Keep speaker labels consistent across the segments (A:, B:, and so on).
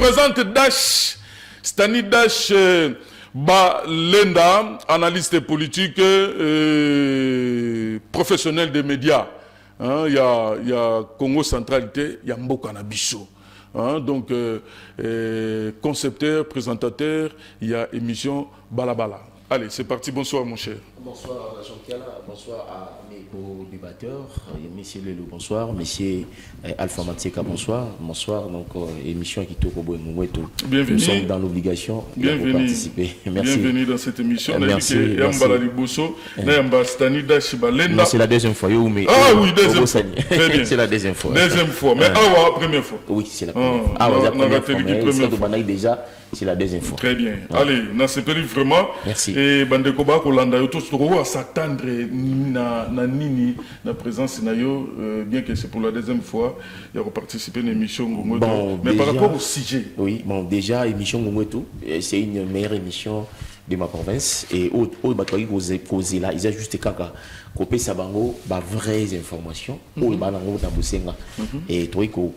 A: présente Dash, Stani Dash Balenda, analyste politique, professionnel des médias. Il y a Congo Centralité, il y a Mboka Nabiso. Donc, concepteur, présentateur, il y a émission Balabala. Allez, c'est parti. Bonsoir, mon cher.
B: Bonsoir, Jean-Kiala. Bonsoir à mes co-débatteurs. Monsieur Lelo, bonsoir. Monsieur Alpha Matieka, bonsoir. Bonsoir. Donc, émission qui tourne au Boumoueto.
A: Bienvenue.
B: Nous sommes dans l'obligation de participer. Merci.
A: Bienvenue dans cette émission.
B: Merci.
A: C'est
B: la deuxième fois.
A: Ah oui, deuxième fois.
B: Très bien. C'est la deuxième fois.
A: Deuxième fois. Mais première fois.
B: Oui, c'est la première fois. La première fois. Déjà, c'est la deuxième fois.
A: Très bien. Allez, dans ce période vraiment.
B: Merci.
A: Et Bandekoba Kolanda yo tous à s'attendre na nini na présence na yo bien que c'est pour la deuxième fois il y a participé à l'émission Ngomweto. Bon, mais déjà, par rapport au sujet.
B: Oui, bon déjà émission Ngomweto, c'est une meilleure émission de ma province et au batoi causé là, ils a juste kaka copé sabango ba vraies informations au balango na busenga et toi ko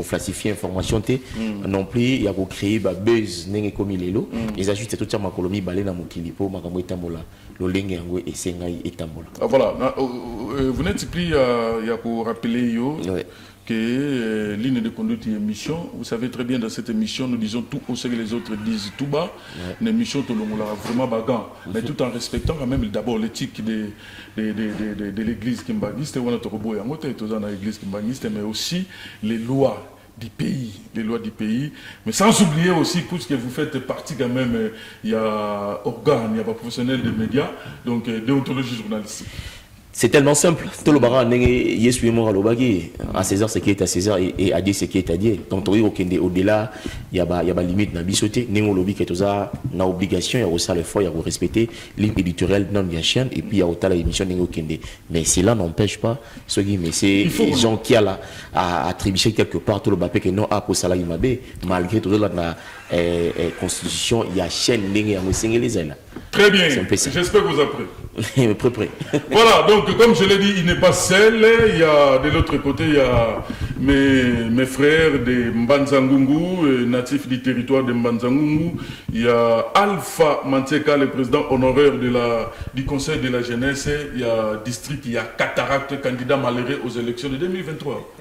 B: falsifier information té non plus il y a ko créer ba buzz nenge comme lelo ils a juste tout ça makolomi balé na mokili po makambo etambola lolenge yango esenga etambola.
A: Voilà, vous n'êtes plus il y a ko rappeler yo que ligne de conduite émission, vous savez très bien dans cette émission, nous disons tout haut ce que les autres disent tout bas. Une émission tout le monde vraiment bagarre, mais tout en respectant quand même d'abord l'éthique de l'église kimbaniste, ou l'église kimbaniste, mais aussi les lois du pays, mais sans oublier aussi puisque vous faites partie quand même, il y a organes, il y a pas professionnels des médias, donc déontologie journalistique.
B: C'est tellement simple. Tout le baran à César ce qui est à César et à Dieu ce qui est à Dieu. Donc au-delà, il y a limite na bisoté, néo lobby qui est na obligation, il y a aussi l'effort, il y a respecter ligne éditoriale non bien chienne et puis il y a autant l'émission néo kende. Mais cela n'empêche pas ceux qui mais c'est gens qui a là à attribuer quelque part tout le bapé que non à pour ça là il m'a malgré tout là na constitution il y a chaîne néo à les ailes.
A: Très bien. J'espère que vous avez
B: prêt.
A: Voilà, donc comme je l'ai dit, il n'est pas seul. Il y a de l'autre côté, il y a mes frères de Mbanzangungu, natifs du territoire de Mbanzangungu. Il y a Alpha Matieka, le président honoraire du Conseil de la jeunesse. Il y a district, il y a Cataracte, candidat malheureux aux élections de 2023.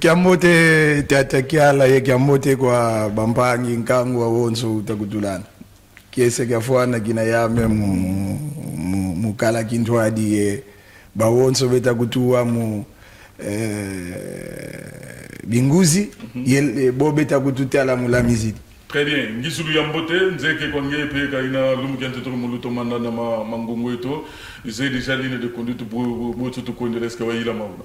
C: Kiamote Tatakiala ye Kiamote kwa Bampangi Nkangu wa Wonso Takutulana. Kiese kiafuana kina yame mukala kintwadi bawonso beta kutua mu binguzi bo beta kututala mulamizidi.
A: Très bien. Ngisulu yambote nzeke kwange pe kaina lumukente to muluto manda na mangongo eto j'ai déjà ligne de conduite pour tout konde reske wayila mauna.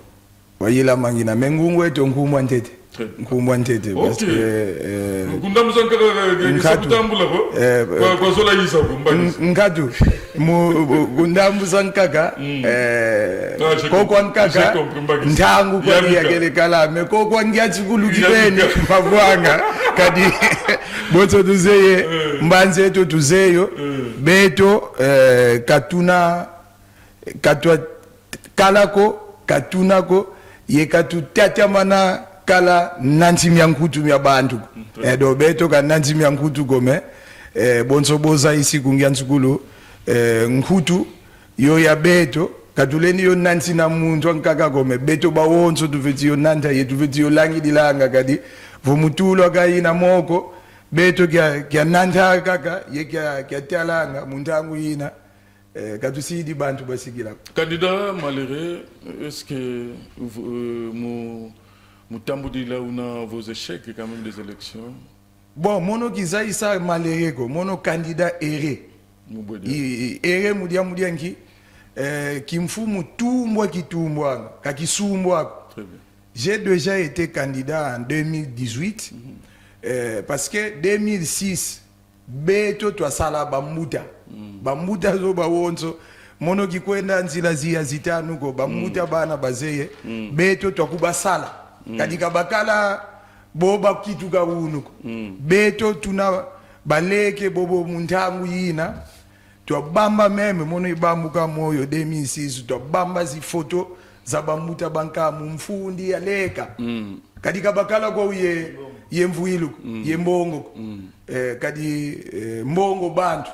C: Wayila mangina mengungu eto nkumwa ntete. Nkumwa ntete parce que
A: ngunda muzanka ngisabutambula ko kwa zola yisa ko mbani
C: ngadu ngunda muzanka kokwa nkaka ndangu kwa yakele kalame kokwa ngiyathi kulukibene mavwanga kadi boto tuzeye mbanze eto tuzeyo beto katuna katwa kalako katunako yekatu tatamana kala nanti myankutu mya bantu do beto ka nanti myankutu gome bonso boza isi kungia ntsukulu nkutu yo ya beto katuleni yo nanti na muntu ankaka gome beto bawonso tuveti yo nanta yetu veti yo langi dilanga kadi vomutulo akaina moko beto kya nanta kaka ye kya talanga muntangu yina katusidi bantu basikila.
A: Candidat malheureux, est-ce que Moutamboudi là on a vos échecs quand même des élections?
C: Bon, mono kizaïsa malheureux, mono candidat erré. Erré moudia nki kimfu mutumbwa kitumbwa kakisumbwa. Très bien. J'ai déjà été candidat en 2018 parce que 2006 beto twasala bamuta. Bamuta zo bawonso mono kikwenda nzila zia zitanu ko bamuta bana bazeye beto twakubasala kadika bakala boba kitu ka unuko beto tuna baleke bobo muntangu yina twabamba meme mono ibambuka moyo 2006 twabamba zi photo za bamuta banka mumfundi aleka kadika bakala kwa uye yemvuilu yembongo kadi mbongo bantu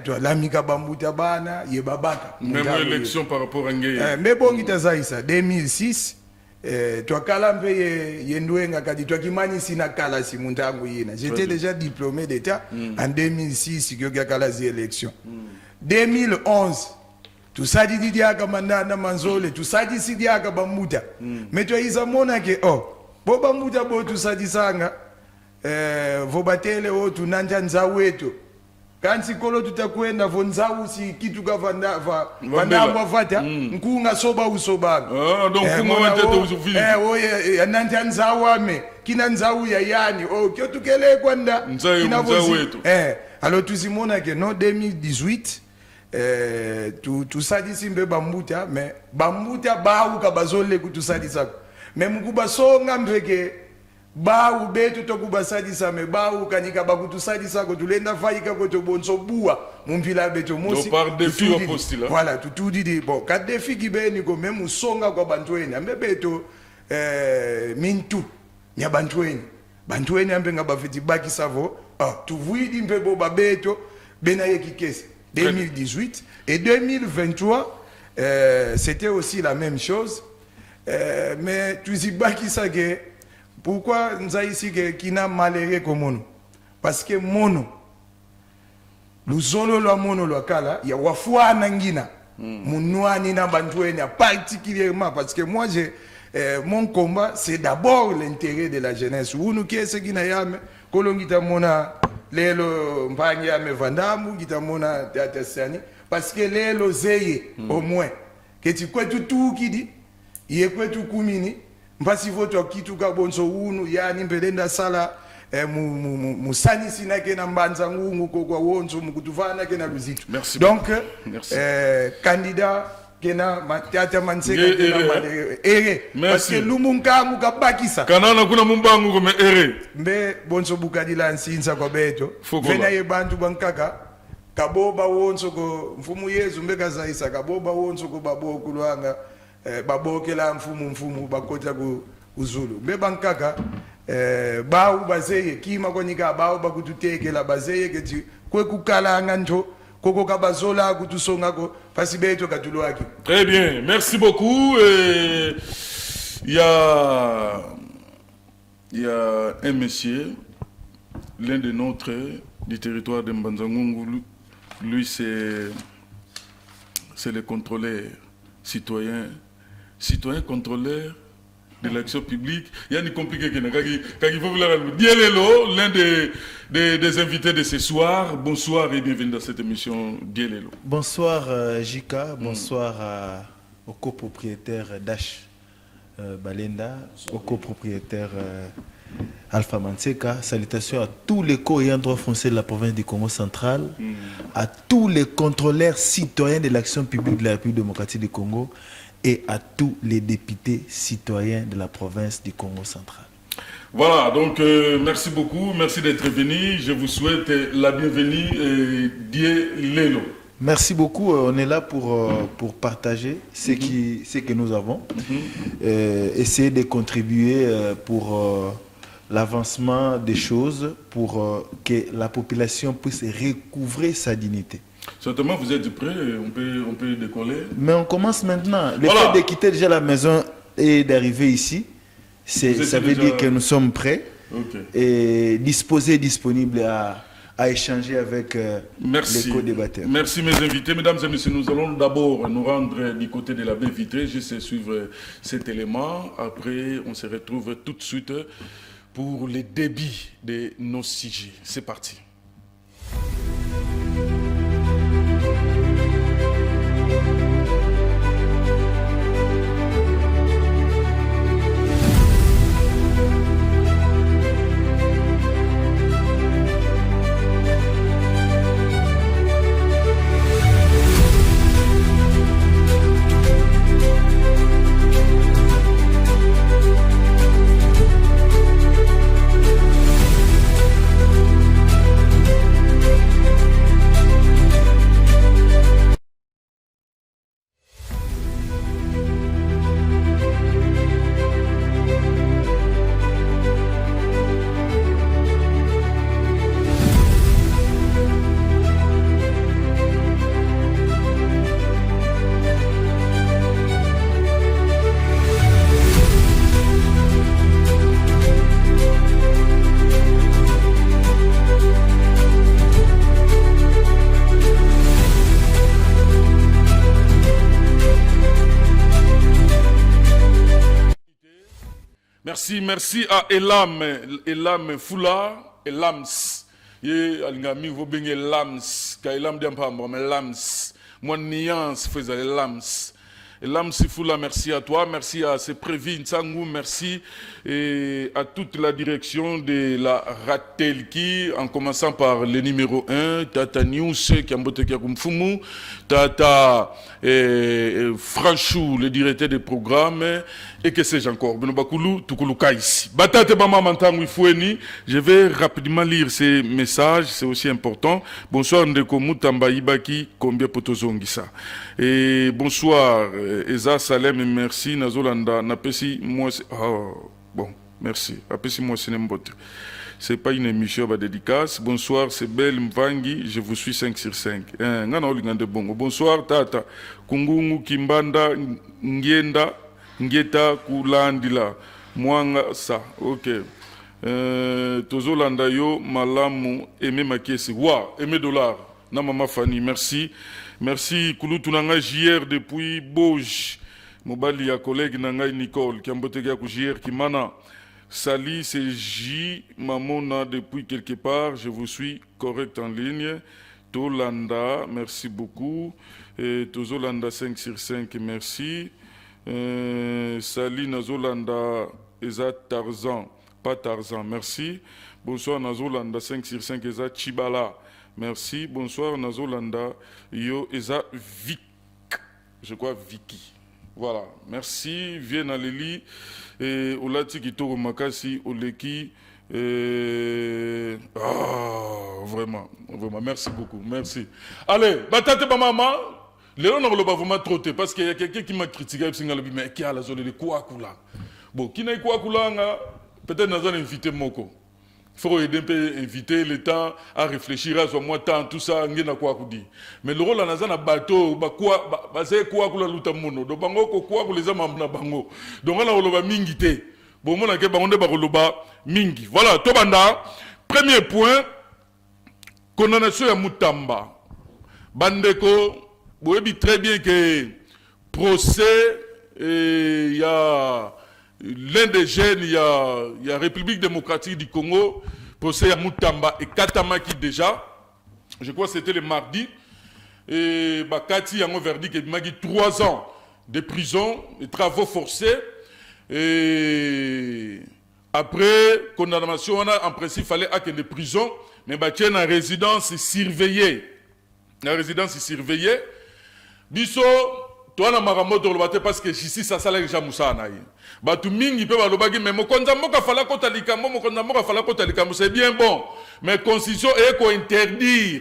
C: tu lamika bambuta bana yebabaka
A: même élection par rapport à Ngeye
C: mais bongi tazaisa 2006 twakala mpe yendwenga kadi twakimanyisi na kala si muntangu yina j'étais déjà diplômé d'état en 2006 kyokia kala zi élection 2011 tusadi diaka mandana manzole tusadi sidiaka bamuta mais twaisa mona ke bo bamuta bo tusadi sanga vobatele o tunanja nzaweto kansi kolo tutakwenda vo nzawu si kitu vandamba vata nkunga soba usobaga
A: donc kunga wantete uzufili
C: oye nanja nzawu ame kina nzawu ya yani kyo tukele kwenda kina
A: wetu
C: alors tuzimona ke no 2018 tusadi simbe bambuta mais bambuta bawu bazole kutusadi sako mais mukuba songa mbeke bawu betu tokubasadisa me bawu kanika bakutusadisa ko tulenda faika ko tobonso buwa mumpila beto mosi
A: par défi opostila
C: voilà tout dit bon ka défi kibeni ko même usonga kwa bantweni ambe beto mintu nya bantweni ambe ngabafiti baki savo tuvuidi mbebo babeto bena yekikese 2018 et 2023 c'était aussi la même chose mais tuzibaki sage. Pourquoi nzaisi ke kina malere ko mono? Parce que mono luzolo lwa mono lwa kala ya wafuana ngina munwani na bantweni particulièrement parce que moi j'ai mon combat c'est d'abord l'intérêt de la jeunesse. Unu kiese kina yame kolongita mona lelo mpangi yame vandamu kita mona teatesani parce que lelo zeye au moins que tu kwetu tu kidi ye kwetu kumini mpasi voto kitu kabonso unu yani mbelenda sala musani sinake na mbanza ngungu kwa wonzo mukutuvana kena luzito. Donc candidat kena matata manseka kena ere parce que lumunkangu kabakisa
A: kanana kuna mumbangu kome ere
C: mbe bonso bukadila nsinza kwa beto vena ye bantu bankaka kaboba wonzo ko mfumu yezu mbeka zaisa kaboba wonzo ko baboko lwanga babokela mfumu bakota ku uzulu bebankaka bawu bazeye kima konika bawu bakututekela bazeye keti kwekukala nganto koko kabazola kutusonga ko fasi beto katulwaki.
A: Très bien, merci beaucoup. Il y a un monsieur, l'un des nôtres du territoire de Mbanza-Ngungu, lui c'est le contrôleur citoyen contrôleur de l'action publique. Il y a une compliqué qui Dielelo, l'un des invités de ce soir. Bonsoir et bienvenue dans cette émission Dielelo.
D: Bonsoir Jika, bonsoir au copropriétaire Dash Balenda, au copropriétaire Alpha Manseka. Salutations à tous les co-ayants droit foncier de la province du Congo central, à tous les contrôleurs citoyens de l'action publique de la République démocratique du Congo et à tous les députés citoyens de la province du Congo central.
A: Voilà, donc merci beaucoup, merci d'être venu. Je vous souhaite la bienvenue, Dielelo.
D: Merci beaucoup, on est là pour partager ce que nous avons, essayer de contribuer pour l'avancement des choses, pour que la population puisse recouvrer sa dignité.
A: Certainement, vous êtes prêts, on peut décoller.
D: Mais on commence maintenant. Le fait de quitter déjà la maison et d'arriver ici, ça veut dire que nous sommes prêts et disposés, disponibles à échanger avec les co-débatteurs.
A: Merci mes invités. Mesdames et messieurs, nous allons d'abord nous rendre du côté de la baie vitrée, juste suivre cet élément. Après, on se retrouve tout de suite pour les débits de nos sujets. C'est parti. Merci à Elam Fula, Elams. Ye alingami vo benye Lams, ka Elam diampamba, mais Lams. Moi nuance faisait Lams. Elam Fula, merci à toi, merci à Seprévi Nsangou, merci et à toute la direction de la Ratelki, en commençant par le numéro 1, Tata News, Kiambotekia Kumfumu, Tata Franchou, le directeur des programmes, et que sais-je encore, Benobakulu, Tukulu Kaisi. Batate Bama Mantangu Foueni, je vais rapidement lire ces messages, c'est aussi important. Bonsoir Ndeko Mutamba Ibaki, combien Potozongisa. Et bonsoir, Eza Salem, merci, Nazolanda, Napesi, moi, bon, merci, Napesi, moi, c'est n'importe. C'est pas une émission à dédicace. Bonsoir, c'est Belle Mvangi, je vous suis 5 sur 5. Bonsoir, Tata. Kungungu Kimbanda, Ngeta Kulandila. Mwanga sa, ok. Tozolanda yo, Malamu, Aimé Makesi. Wa, Aimé Dollar. Na Mama Fanny, merci. Merci, Kouloutunanga JR depuis Bauge. Mobali ya collègue Nangai Nicole, qui a mbotega ku JR Kimana. Sali, c'est J. Mamona depuis quelque part. Je vous suis correct en ligne. Tolanda, merci beaucoup. Tozolanda 5 sur 5, merci. Sali, Nazolanda, Eza Tarzan, pas Tarzan, merci. Bonsoir, Nazolanda 5 sur 5, Eza Chibala, merci. Bonsoir, Nazolanda, Yo, Eza Vic, je crois Vicky. Voilà, merci. Viens à Lili. Et Olati Kitoro Makasi, Oleki. Vraiment, merci beaucoup, merci. Allez, batate ba maman. Léon n'a pas vraiment trotté parce qu'il y a quelqu'un qui m'a critiqué, mais qui a la zone de Kouakoula. Bon, qui n'a Kouakoula, peut-être nous avons invité Moko. Il faut aider un peu, inviter l'État à réfléchir à son temps, tout ça, on a quoi dire. Mais le rôle dans un bateau, c'est quoi que l'autre mono. Donc, quoi que les hommes na bango. Donc, on a le mingité. Bon, on a que on a mingi. Voilà, Tobanda. Premier point, condamnation à Mutamba. Bandeko, vous savez très bien que procès, il y a l'un des jeunes, il y a République démocratique du Congo, procès à Mutamba et Katamaki déjà. Je crois que c'était le mardi. Et Bakati a un verdict qui m'a dit 3 ans de prison et travaux forcés. Et après condamnation, en principe, il fallait accueillir de prison, mais il y a une résidence surveillée. La résidence surveillée. Biso, toi, na maramoto parce que ici, ça sala déjà Moussa Anaï. Batu mingi pe balobagi mais mokonza moka fala kota likambo mokonza moka fala kota likambo c'est bien bon mais constitution est ko interdire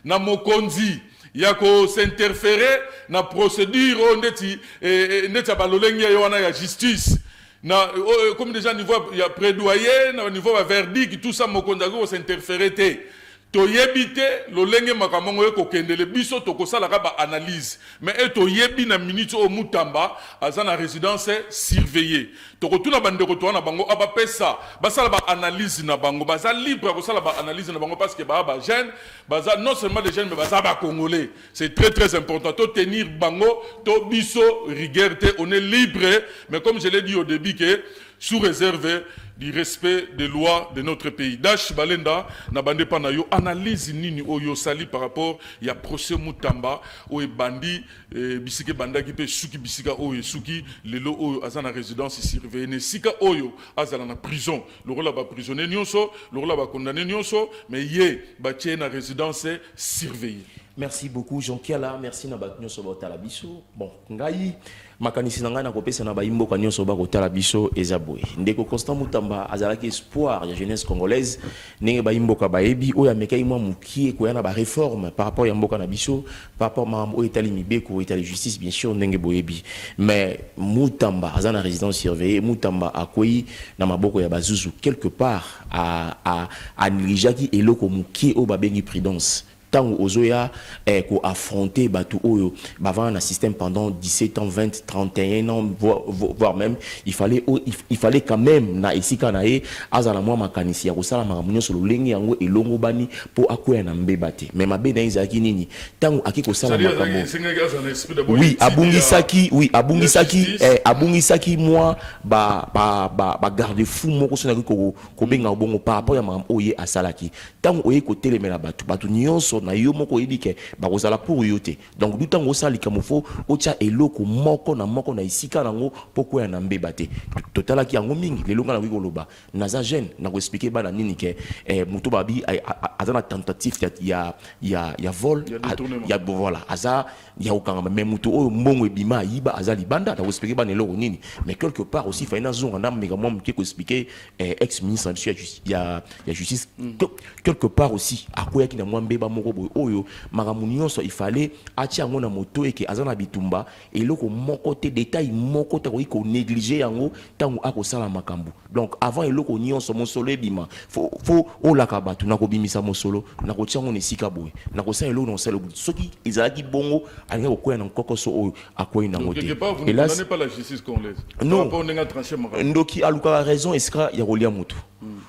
A: na mokonzi ya ko s'interférer na procédure ondeti ndeti balolenge yo wana ya justice na comme déjà niveau ya plaidoyer na niveau ya verdict tout ça mokonza ko s'interférer té toyebite lolenge makamongo eko kendele biso tokosalaka ba analyse mais toyebi na minute o Mutamba aza na résidence surveillée tokotuna bandeko to na bango abapesa basala ba analyse na bango baza libre kosala ba analyse na bango parce que ba jeune baza non seulement des jeunes mais baza ba congolais c'est très très important to tenir bango to biso rigueur on est libre mais comme je l'ai dit au début que sous réserve du respect des lois de notre pays. Dash Balenda, na bande pa na yo analyse nini oyo sali par rapport ya procès Mutamba o bandi bisike banda ki pe suki bisika oyo suki lelo oyo azana résidence surveillée sika oyo azana na prison. Le rôle ba prisonnier nyonso, le rôle ba condamné nyonso, mais ye ba tie na résidence surveillée.
B: Merci beaucoup Jean Kiala, merci na batnyo so botala biso. Bon, ngai makanisi nanga na kopesa na baimbo kanyo so ba kotala biso ezabwe. Ndeko Constant Mutamba azalaki espoir ya jeunesse congolaise, nenge baimbo ka baebi oya mekai mwa mukie ko yana ba réforme par rapport ya mboka na biso, par rapport ma o etali mibeko, etali justice bien sûr ndenge boyebi. Mais Mutamba azana résidence surveillée, Mutamba akoyi na maboko ya bazuzu quelque part à Nilijaki eloko mukie o babengi prudence. tant ozoya ko affronter batu oyo bavant un système pendant 17 ans 20 31 ans voire même il fallait quand même na esika na ye azala mwa makanisi ya kosala makambo sur lolenge yango elongo bani po akoya na mbeba te mais mabe na izaki nini tant aki kosala makambo oui abungisaki moi ba garde fou moko sona ko benga bongo par rapport ya makambo oye asalaki tant oye ko telemela batu nyonso na yo moko yebike ba kozala pour yote donc du temps osali kamofo otia eloko moko na isika nango poko ya na mbeba te totala ki yango mingi lelonga na wikoloba naza jeune na ko expliquer bana nini ke muto babi azana tentative ya vol ya voilà aza ya okanga mais muto oyo mbongo ebima yiba azali banda na ko expliquer bana eloko nini mais quelque part aussi fa ina zonga na mega moi mke ko expliquer ex ministre ya justice quelque part aussi akoya ki na mwa mbeba moko boy oyo makambo nyonso il fallait atia yango na moto eke azana bitumba eloko moko te détail moko te ko négliger yango tango akosala makambo donc avant eloko nyonso mosolo ebima faut olaka batu na kobimisa mosolo na kotia ngo nesika boy na kosala eloko na sala soki ezalaki bongo alinga kokoya na kokoso oyo akoyi na moto
A: et là n'est pas la justice congolaise
B: non
A: ndoki
B: aluka raison esika ya kolia moto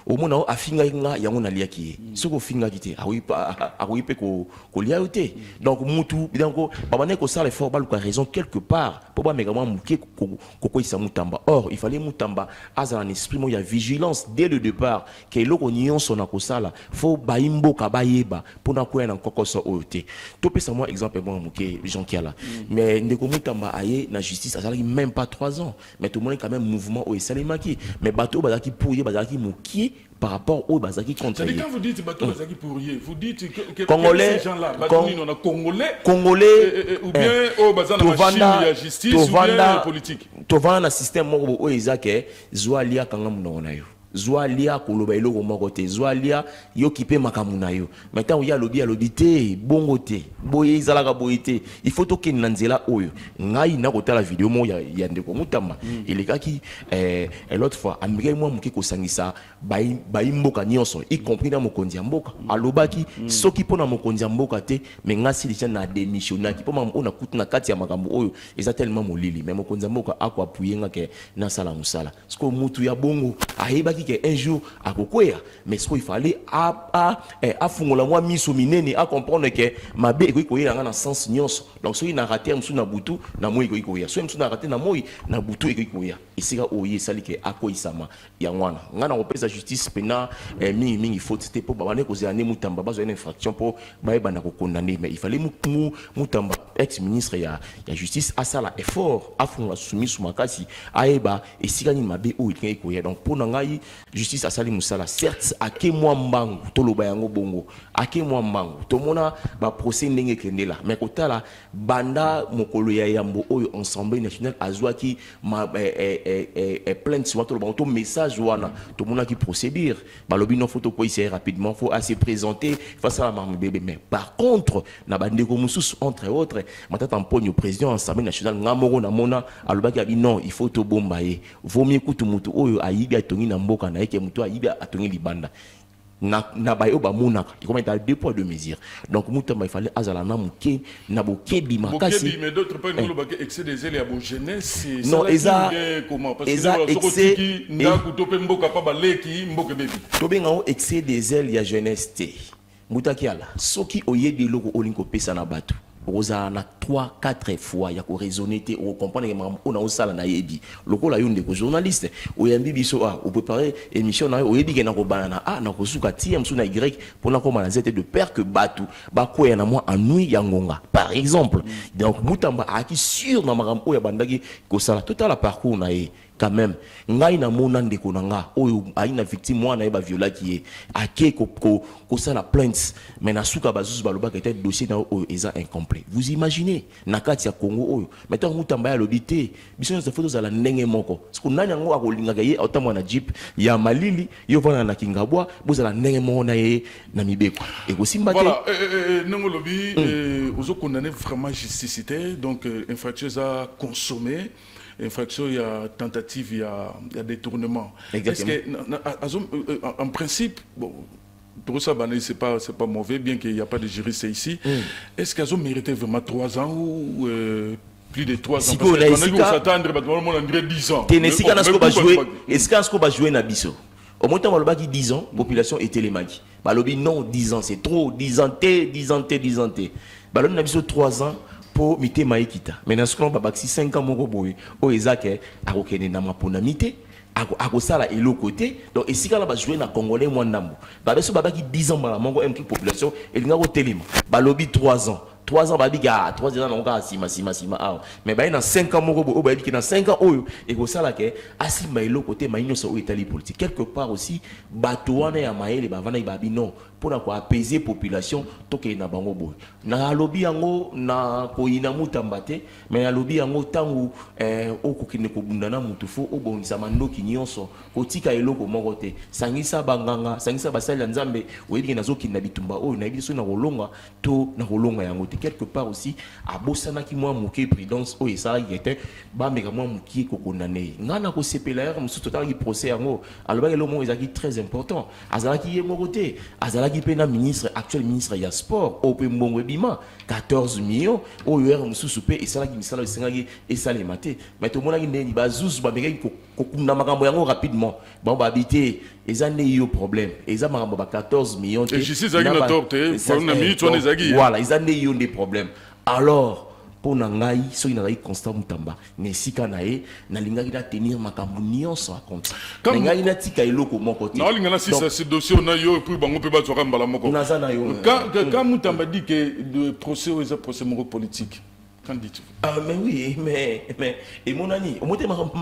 B: omona afinga nga yango na liaki soko finga kite awi pe ko lia yote donc mutu donc babane ko sala effort baluka raison quelque part pour ba mega muke ko isa mutamba or il fallait mutamba azala un esprit mo ya vigilance dès le départ que loko nyonso na ko sala faut baimbo ka bayeba pour na ko na kokoso oyote to pesa moi exemple bon muke Jean Kiala mais ndeko mutamba aye na justice azala même pas 3 ans mais tout le monde quand même mouvement o esalemaki mais bateau bazaki pour ye bazaki muki par rapport au Bazaki contre.
A: C'est quand vous dites bateau Bazaki pourrier, vous dites que
B: Congolais,
A: ces gens-là,
B: Congolais,
A: ou bien au Bazana machine ya justice ou bien politique.
B: Tovana na système moko o ezake zwalia kanga munona yo. Zwalia koloba eloko moko te zwalia yo kipe makamu na yo maintenant ya lobi te bongo te boye izalaka boye te il faut toke na nzela oyo ngai na kotala video mo ya ndeko mutamba elekaki l'autre fois amike moi muke kosangisa baimboka nyonso y compris na mokonzi ya mboka alobaki soki pona mokonzi ya mboka te mais ngasi déjà na démissionnaki po mama ona kutu na kati ya makambo oyo eza tellement molili mais mokonzi ya mboka ako apuyenga ke na sala musala sko mutu ya bongo ayebaki un jour à Kokoya, mais ce qu'il fallait à fungola moi miso minene à comprendre que ma bé ekoikoya dans sens nyonso donc so ina raté msu na butu na moi ekoikoya so msu na raté na moi na butu ekoikoya isika oye sali ke akoisama ya ngwana ngana opesa justice pena mingi faute te po babane kozela ne mutamba bazo une infraction po baeba na ko condamner mais il fallait mutamba ex ministre ya justice a sala effort a fungola soumis makasi aeba isika ni mabe o ekoikoya donc pour ngai justice asali musala certes ake mwa mbangu toloba yango bongo ake mwa mbangu tomona ba procès ndenge kendela mais kotala banda mokolo ya yambo oyo ensemble national azwaki plainte soit toloba to message wana tomona ki procédure balobi non photo ko ici rapidement faut assez présenter face à la marme bébé mais par contre na bandeko mususu entre autres matata mponyo président ensemble national ngamoro na mona alobaki abi non il faut to bombaye vaut mieux kutu mutu oyo ayibi atongi na mboka na eke mutu ayibi atongi libanda na bayo ba monaka il comment deux poids deux mesures donc mutamba il fallait azala na muke na bokebi makasi
A: mais d'autres pas nous le excès des ailes à bon jeunesse
B: non eza
A: comment parce que excès ndaku tope mboka pa baleki mboka bebi
B: to benga o excès des ailes ya jeunesse te mutakiala soki oyebi loko olinko pesa na batu oza na 3-4 fois ya ko raisonner te o comprendre que on a osala na yebi lokola yo ndeko journaliste oyambi biso o préparer émission na o yebi ke na ko banana na ko suka tie msu na y pour na ko na zete de peur que batu ba ko ya na moi ennui ya ngonga par exemple donc mutamba aki sur na makambo ya bandaki ko sala total parcours na ye quand même ngai na mona ndeko nanga oyo aina victime mwana eba violaki ye ake ko sala plainte mais na suka bazuzu baloba que dossier na oyo eza incomplet vous imaginez na kati ya Congo oyo maintenant mutamba ya lobité biso za photos za ndenge moko siku nani ngo akolinga ye autamwa na jeep ya malili yo vana na kingabwa bozala ndenge moko na ye na mibeko et ko simba te
A: voilà nango lobi ozo condamner vraiment justicité donc infractions à consommer infraction, il y a tentative, il y a détournement.
B: Exactement.
A: Est-ce que, en principe, bon, Pour ça, c'est pas mauvais, bien qu'il n'y a pas de juriste ici. Est-ce qu'ils ont mérité vraiment 3 ans ou plus de 3 ans?
B: Si
A: Parce
B: que
A: on s'attendre, on dirait 10 ans.
B: Est-ce qu'on va jouer Nabiso? Au moins, on va 10 ans, population et télémagie. Balobi, non, 10 ans, c'est trop. 10 ans, 10 ans. Balobi, Nabiso, 3 ans pour mité maïkita. Maintenant, ce qu'on va 5 ans, mon robot, au Ezake, à Rokene Namapona mité. Akosala et l'autre côté donc et si quand on va jouer na congolais moi ndambo ba beso baba qui 10 ans ba mongo MK population et linga ko telema ba lobby 3 ans 3 ans ba biga 3 ans on ka sima mais ba na 5 ans mongo ba dit dans 5 ans oyo et kosala ke asima et l'autre côté ma nyonso o itali politique quelque part aussi bato wana ya maele ba vana ba bi non pour na ko apaiser population toke na bango boy na lobby yango na ko ina mutambate mais na lobby yango tangu okokine ko bundana mutufu obongisa mandoki nyonso kotika eloko moko te sangisa banganga sangisa basali nzambe oyebi nazokinda bitumba oyo na biso na kolonga to na kolonga yango te quelque part aussi abosana ki moi moke prudence oyo ça était ba meka moi moki ko condamné ngana ko sepela musu total ki procès yango aloba le mot ezaki très important azalaki ye moko te azalaki pena ministre actuel ministre ya sport ope mbongo bima 14 millions oyo musu soupe et ça qui misala sengaki et ça les maté mais to mona ki ndeni bazuzu ba meka ko kunda makambo yango rapidement bon ba habiter eza ne yo problème eza makambo ba 14 millions
A: et je suis na torte pour une minute on ezaki
B: voilà eza ne yo des problèmes alors pour nangai soki na constant mutamba ne sika na ye na lingaki na tenir makambo nyonso à compte ngai na tika eloko moko te
A: na linga na sisa ce dossier on a yo puis bango pe ba tsoka mbala moko quand mutamba dit que le procès est un procès politique.
B: Ah mais oui mais et mon ami au moins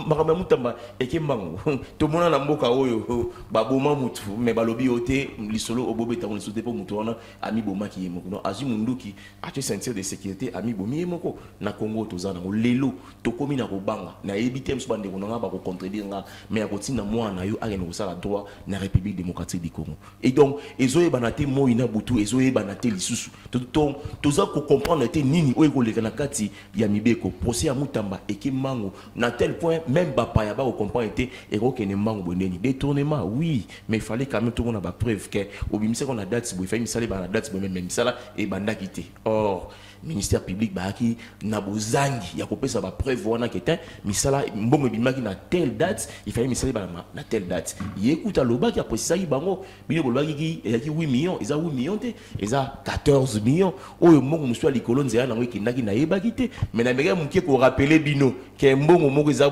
B: makambo mutamba ekembango to mona na mboka oyo baboma mutu mais balobi ote lisolo obobeta on soute po mutu wana ami bomaki yemoko no azi munduki ate ceinture de sécurité ami bomi yemoko na Congo tozana lelo to komi na kobanga na ebitem so bande konanga ba ko contredire nga mais akotina mwana yo akene ko sala droit na République démocratique du Congo et donc ezoye banate mo ina butu ezoye banate lisusu to za ko comprendre te nini oyo ko lekana kati ya mibeko procès ya mutamba ekemango na tel point même bapaya ba comprendre était et kokene mango boneni détournement oui mais il fallait quand même tout le monde a preuve que obimisa qu'on a date bo il fallait misala ba na date bo même misala et bandaki te or ministère public baki na bozangi ya kopesa ba preuve wana kete misala mbongo bimaki na telle date il fallait misala ba na telle date yekuta lobaki aposisa bango bino lobaki ki ezaki 8 millions eza 8 millions te eza 14 millions oyo mbongo muswa likolo nzela na wekindaki na yebaki te mais na meka mukie ko rappeler bino ke mbongo moko eza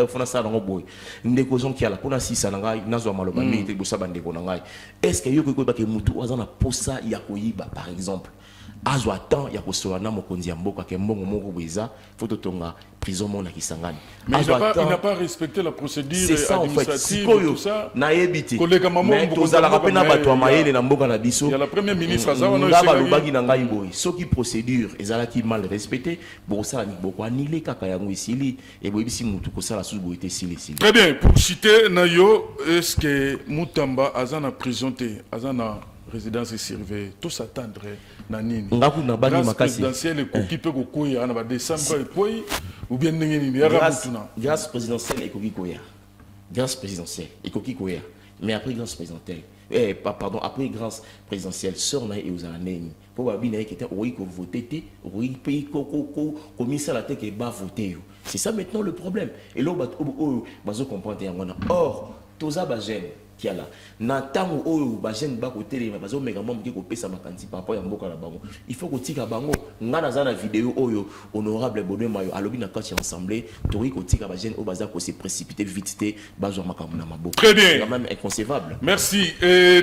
B: fona ça na boy ndeko zonki ala pona sisa na ngai nazwa maloba mite bosaba ndeko na ngai est-ce que yoko ko ba ke mutu azana posa ya koyiba par exemple azwa temps ya kosola na mokonzi ya mboka ke mbongo moko bweza faut tonga prison mona kisangani
A: mais il n'a pas respecté la procédure administrative tout ça
B: na yebiti
A: koleka
B: mais tozala rapena bato ya mayele na mboka na biso
A: ya la premier ministre azawa no
B: ngaba lobaki na ngai boy soki procédure ezalaki mal respecté bosala ni boko anile kaka yango isili et boyebisi mutu kosala sous boité sili.
A: Très bien, pour citer Nayo, est-ce que Mutamba azana prison te azana résidence surveillée tout s'attendre na nini grâce présidentielle qui peut kokoya na ba décembre et ou bien nini ya rabutuna
B: grâce présidentielle et grâce présidentielle et kokoya mais après grâce présidentielle pardon après grâce présidentielle sort na et aux années pour ba bina qui était oui ko voter te oui pays ko commissaire la tête que ba voter c'est ça maintenant le problème et là bazo comprendre yango or toza ba jeune kiala na tango oyo ba jeune ba ko télé bazo mega mom ki ko pesa makanti par rapport ya mboka la bango il faut ko tika bango ngana za na vidéo oyo honorable Bodouin Mayo alobi na kati ensemble tori ko tika ba jeune o baza ko se précipiter vite té bazo makambo na maboko
A: très bien
B: c'est quand même inconcevable.
A: Merci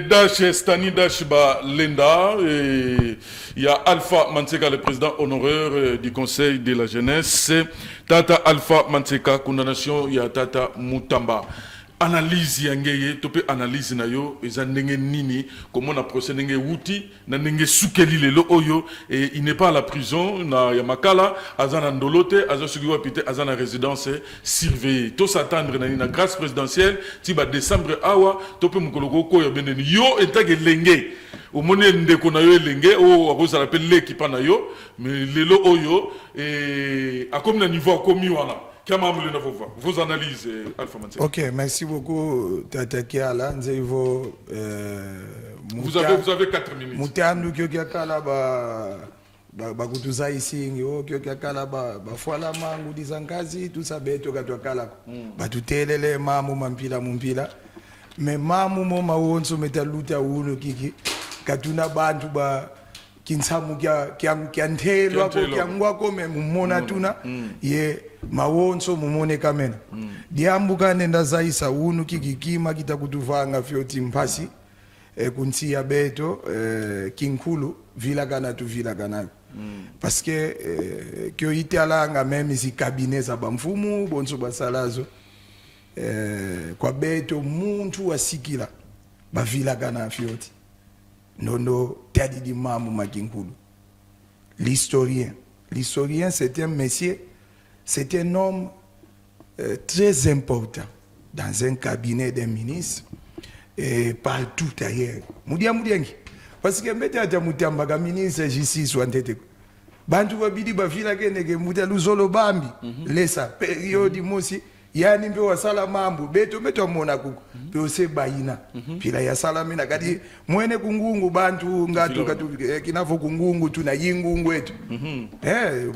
A: Dash Stani Dash Balenda il y a Alpha Mantseka le président honoraire du conseil de la jeunesse Tata Alpha Mantseka condamnation il y a Tata Mutamba analyse yangeye topé analyse na yo eza ndenge nini comment na procès ndenge wuti na ndenge sukeli lelo oyo et il n'est pas à la prison na yamakala azana ndolote azosugiwa pité azana résidence surveillée to s'attendre na grâce présidentielle ti ba décembre awa topé mukoloko ko ya beneni yo etage lenge au mone ndeko na yo lenge o akoza l'appel l'équipe na yo mais lelo oyo et a comme na niveau komi wana Vos analyses, Alpha Mantseka.
C: Ok, merci beaucoup, Tata Kiala. Vous
A: avez 4 minutes.
C: Moutandu Kyokiakala bakutuza isingi Kyokiakala bafwala mangu dizangazi tout ça beto katwakala batutelele mamu mampila mumpila me mamu mo mawonso metaluta uno kiki katuna bantu kinsamu kyantelwa ko kyangwako me mumona tuna ye mawonso mumone kamena diambuka nenda zaisa uno kiki kima kitakutuvanga fyoti mpasi kunsia beto kinkulu vila kana parce que kyo italanga même si cabinet za bamfumu bonso basalazo kwa beto muntu wasikila bavila kana fyoti nono tadi di mamu makinkulu l'historien c'est un monsieur, c'est un homme très important dans un cabinet des ministres et partout ailleurs mudiangi parce que mbete ata mutamba ka ministre justice wantete bantu babidi bafila keneke mutaluzolo bambi lesa periodi mosi yani mbe wasala mambo beto mona kuko pe se bayina pila ya salamina kadi mwene kungungu bantu ngatu kinavo kungungu tuna yingungu etu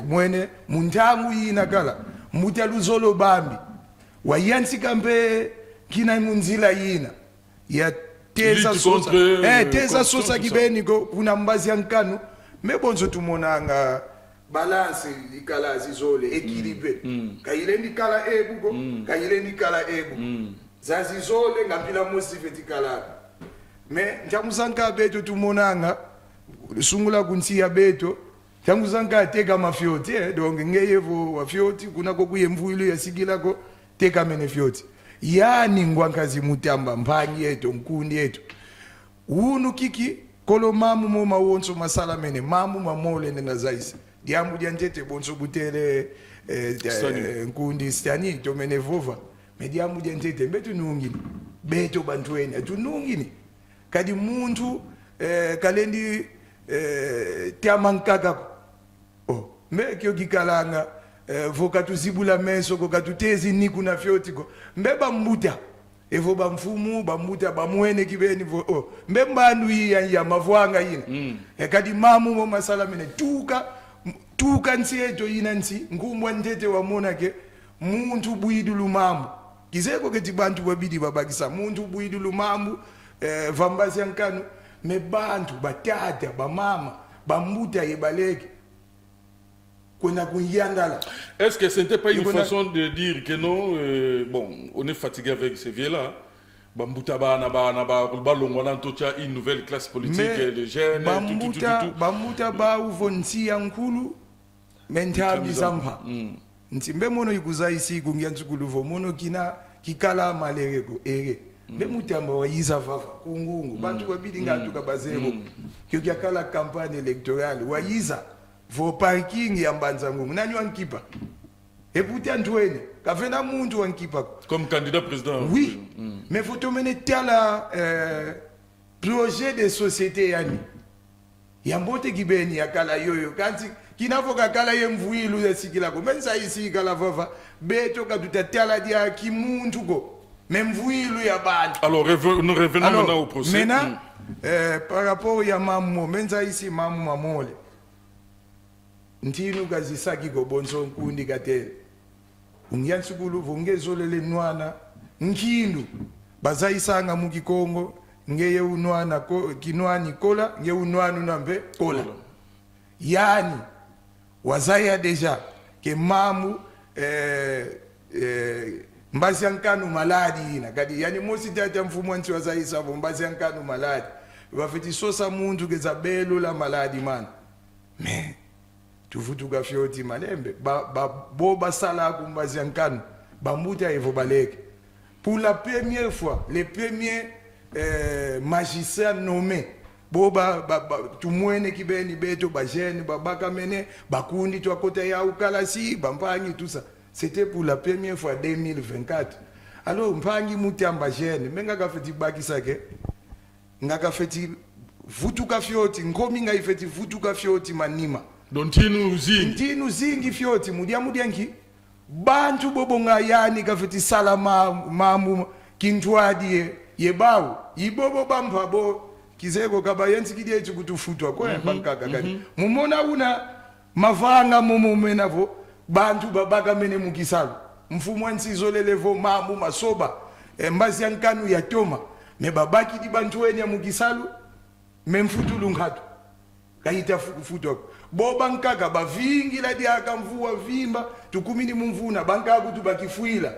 C: mwene muntangu yina kala mutaluzolo bambi wayansi kambe kina munzila yina ya teza sosa kibeni ko kuna mbazi yankanu mebonzo tumonanga balance ikala zizole ekilibre kayile ndikala ebugo kayile ndikala ebu zazizole ngapila mosi fetikala me ntamuzanka beto tumonanga sungula kunsiya beto ntamuzanka teka mafyoti donc ngeyevo wafyoti kuna ko kuyemvuilo yasikilako teka mene fyoti yani ngwankazi mutamba mpangi yetu nkundi yetu unu kiki kolo mamu mo mawonso masala mene mamu mamole nena zaisi diamu dianjete bonso butere nkundi stani to mene vova me diamu dianjete betu nungini beto bantweni atunungini kadi muntu kalendi tiamankaka me kyo kikalanga vokatu zibula meso kokatu tezi ni kuna fyotiko mbeba mbuta evo bamfumu bamuta bamwene kibeni vo mbembandu ya mavwanga yina kadi mamu mo masala mene tuka nsieto yina nsi ngumwa ndete wamona ke muntu buidulu mambo kizeko keti bantu babidi babakisa muntu buidulu mambo vambazi yankanu me bantu batata bamama bambuta yebaleke.
A: Est-ce que ce n'était pas une façon de dire que non, bon, on est fatigué avec ces vieux-là, une nouvelle classe politique, les jeunes,
C: Bambuta ba uvonsi yankulu mentami zampa. Ntimbe mono ikuza isi kungiantsukulu vo mono kikala malereko ere. Bemutamba wa yiza vafa kungungu bantu babidi ngatu kabazero. Kyo kyakala campagne électorale wa yiza vo parking ya mbanzangu nani wankipa eputi antwene kafena muntu wankipa
A: comme candidat président.
C: Oui mais faut te mener tala projet de société yani yambote kibeni yakala yoyo kanti kinavoka kala yemvuilu yasikilako menza isi kala vava beto katutatala dia kimuntu ko memvuilu ya bantu.
A: Alors nous revenons maintenant au procès.
C: Maintenant par rapport ya mamu menza isi mamu mamole ntinu kazisaki go bonso nkundi katele unyansukulu vongezolele nwana nkindu bazaisanga mu Kikongo ngeye unwana kinwani kola nge unwanu nambe kola yani wazaya deja ke mamu mbazi yankanu maladi ina kadi yani mosi tata mfumu nti wazaisa mbazi yankanu maladi wafiti sosa muntu kezabelo la maladi man me tuvutuka fyoti malembe boba sala kumbazi yankanu bambuta evo baleke pour la première fois les premiers magistrats nommés boba tumwene kibeni beto bajene babaka mene bakundi twakota ya ukalasi bampangi tout ça c'était pour la première fois 2024 alors mpangi mutamba jene menga kafeti bakisa ke ngaka feti vutuka fyoti ngomi ngaifeti vutuka fyoti manima
A: donc ntinu zingi
C: fyoti mudiangi bantu bobonga yani kafeti sala mamu kintwadi yebawu ibobo bamba bo kizeko kabayenzi kidietu kutufutwa kwa bankaka kadi mumona una mavanga mumumenavo bantu babaka mene mukisalu mfumo nsizo lelevo mamu masoba mbazi yankanu ya toma me babaki di bantu wenya mukisalu memfutulu ngatu kaita futwa bo bankaka bavingi la dia kamvua vimba tukumini mumvuna banka kutu bakifuila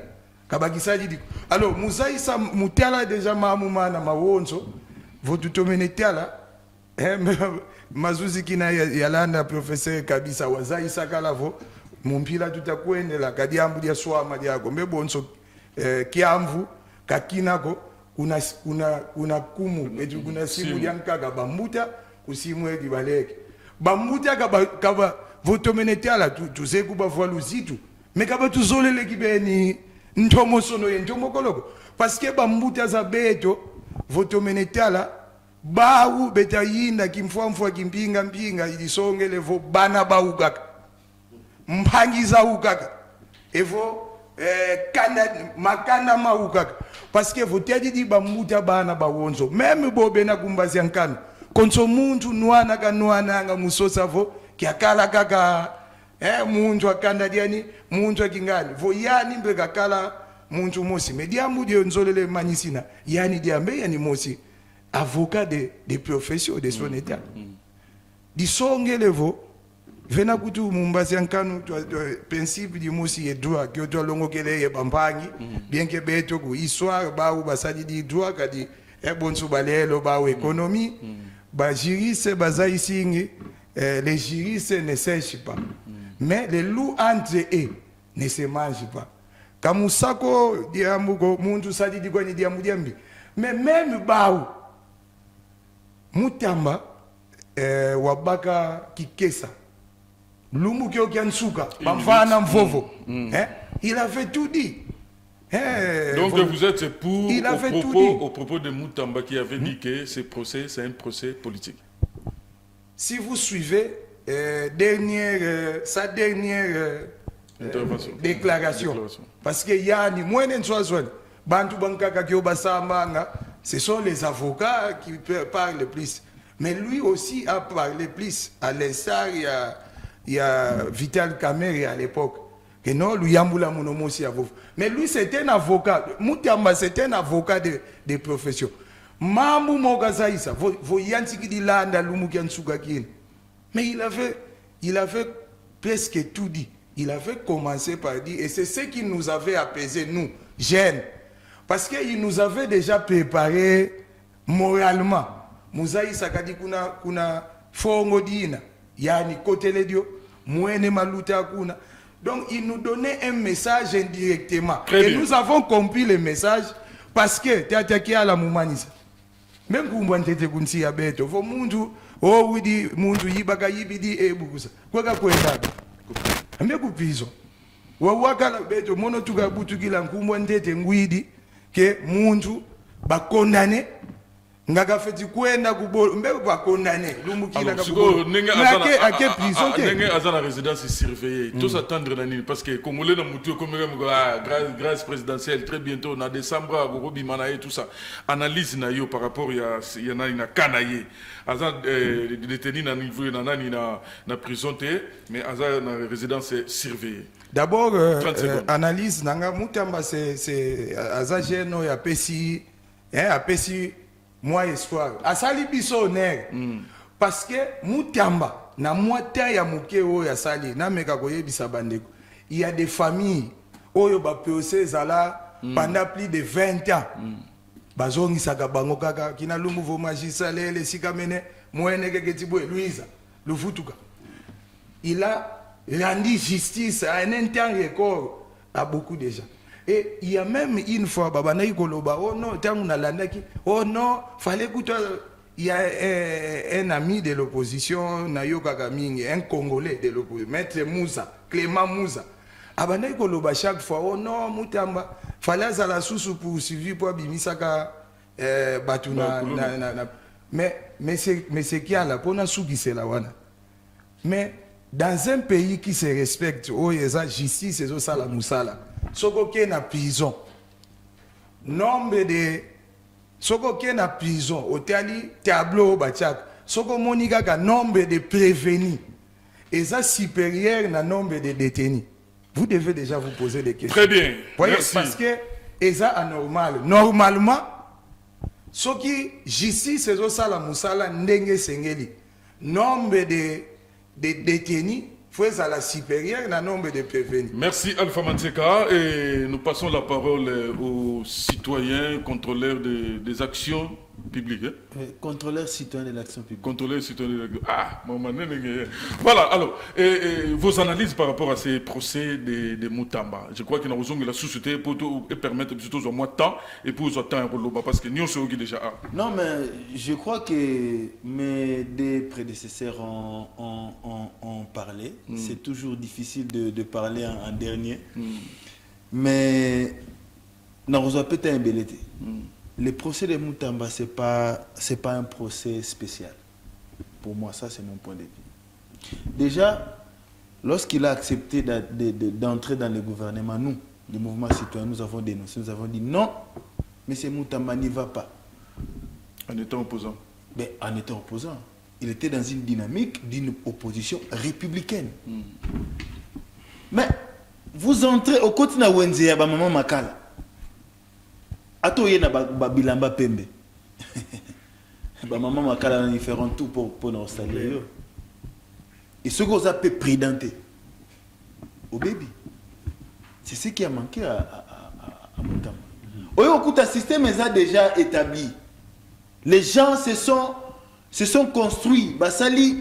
C: kabakisaji diko alors muzaisa mutala deja mamu mana mawonzo votu tomene tala mazuzi kina yalanda professeur kabisa wazaisa kalavo mumpila tutakwendela kadiambu dia swama diako mbebonso kiamvu kakinako kuna kumu etu kuna simu yankaka bambuta kusimu edi baleke bambuta kaba votomenetiala tuze kuba voile zitu me kaba tuzolele kibeni ntomo sono yentomo koloko parce que bambuta za beto votomenetiala bawu betayinda kimfwamfwa kimpinga mpinga ilisongele vo bana baukaka mpangiza ukaka evo makana maukaka parce que votedi di bambuta bana bawonzo même bobena kumbazi yankano konso muntu nuana kanuana nga musosa vo kiakala kaka muntu akanda diani muntu akingani vo yani mbe kakala muntu mosi mediamu dio nzolele manyisina yani diambe yani mosi avocat des professions de son état disongele vo vena kutu mumbazi yankano principe di mosi e droit que to longo kele ye bampangi bien que beto ku histoire ba u basadi di droit kadi bonso balelo ba u économie ba juristes bazaïsingi les juristes ne sèchent pas mais les loups entre eux ne se mangent pas kamusako diamugo mundu sadi di kwani diamu diambi mais même baou mutamba wabaka kikesa lumu kyo kiansuka bamfana mvovo il avait tout dit.
A: Donc vous êtes pour au propos de Moutamba qui avait dit que ce procès, c'est un procès politique.
C: Si vous suivez sa dernière déclaration, parce qu'il y a ni moins d'un soir, Bantu Bankaka Kyobasambanga, ce sont les avocats qui parlent le plus. Mais lui aussi a parlé plus, à l'instar, il y a Vital Kamerhe à l'époque. Que non, lui Yambula Monomosi avocat. Mais lui, c'était un avocat. Moutamba, c'était un avocat de profession. Mamou Mogazaïsa, voyanti qui dit là, mais il avait presque tout dit. Il avait commencé par dire, et c'est ce qui nous avait apaisé, nous, jeunes. Parce qu'il nous avait déjà préparé moralement. Mozaïsa kadi kuna fongo dina, yani kote ledio, muene maluta kuna. Donc il nous donnait un message indirectement. Et nous avons compris le message parce que t'attaqué à la moumanisa. Même quand tu étais kunsi ya beto, fo mundu oh widi mundu yibaka yibidi ebukusa. Kweka kwenda. Ambe kupizo. Wawaka la beto mono tuka butukila nkumbwa ntete ngwidi ke mundu bakondane ngaka feti kwenda kubolo mbeko bakondane lumukila ka kubolo ngake ake prison ke
A: nenge azana résidence surveillée tous attendre na nini parce que congolais na mutu comme grâce présidentielle très bientôt na décembre Robi Manaye tout ça analyse na yo par rapport ya nani na kanaye azan détenu na niveau na nani na prison te mais azana na résidence surveillée.
C: D'abord analyse nanga Mutamba c'est azageno ya pesi apesi moi espoir asali biso ner parce que Mutamba na moitié ya muke o ya sali na meka koyebisa bandeko il y a des familles oyo ba procès zala pendant plus de 20 ans bazongi saka bango kaka kina lumbu magistrat lele sikamene moene keketibo Louisa Lufutuka il a rendu justice à un interne record à beaucoup de gens. Et il y a même une fois, Babanaï Koloba, oh non, oh non, fallait que il y a un ami de l'opposition, Nayoka Kaming, un Congolais de l'opposition, Maître Moussa, Clément Moussa. Abanaï Koloba chaque fois, oh non, Moutamba, fallait à la sous pour suivre pour Bimisaka Batuna. Mais c'est qui a la pona souki c'est la wana. Mais dans un pays qui se respecte, où il y a justice et ça la moussala, soko qui est en prison, nombre de soko qui est en prison, au tableau bachak, soko monika ka nombre de prévenus, et ça supérieur na nombre de détenus. Vous devez déjà vous poser des questions.
A: Très bien.
C: Voyez,
A: Merci.
C: parce que c'est anormal. Normalement, ce qui justice c'est ça la moussala ndenge sengeli. Nombre de détenus faut à la supérieure na nombre de prévenus.
A: Merci Alpha Manseka et nous passons la parole aux citoyens contrôleurs des actions publiques. Hein?
D: Contrôleur citoyen de l'action publique.
A: Contrôleurs citoyens de l'action. Ah, maman, voilà, alors, vos analyses par rapport à ces procès de Moutamba. Je crois qu'il y a une raison de la société pour permettre plutôt au moins de temps et pour autant un rôle parce que nous sommes déjà.
D: Non, mais je crois que mes deux prédécesseurs ont parlé. C'est toujours difficile de parler en dernier. Mais non, on peut-être un bel été. Le procès de Moutamba, ce n'est pas un procès spécial. Pour moi, ça, c'est mon point de vue. Déjà, lorsqu'il a accepté d'entrer dans le gouvernement, nous, le mouvement citoyen, nous avons dénoncé, nous avons dit non, M. Moutamba n'y va pas.
A: En étant opposant.
D: Mais en étant opposant. Il était dans une dynamique d'une opposition républicaine. Mais vous entrez au côté de Wenzea, maman Makala. Atoye na bilamba pembe. Maman Makala ils feront tout pour nous installer. Et ce qu'on a pu prédenter au bébé, c'est ce qui a manqué à Moutamba. Au système est déjà établi. Les gens se sont construits. Basali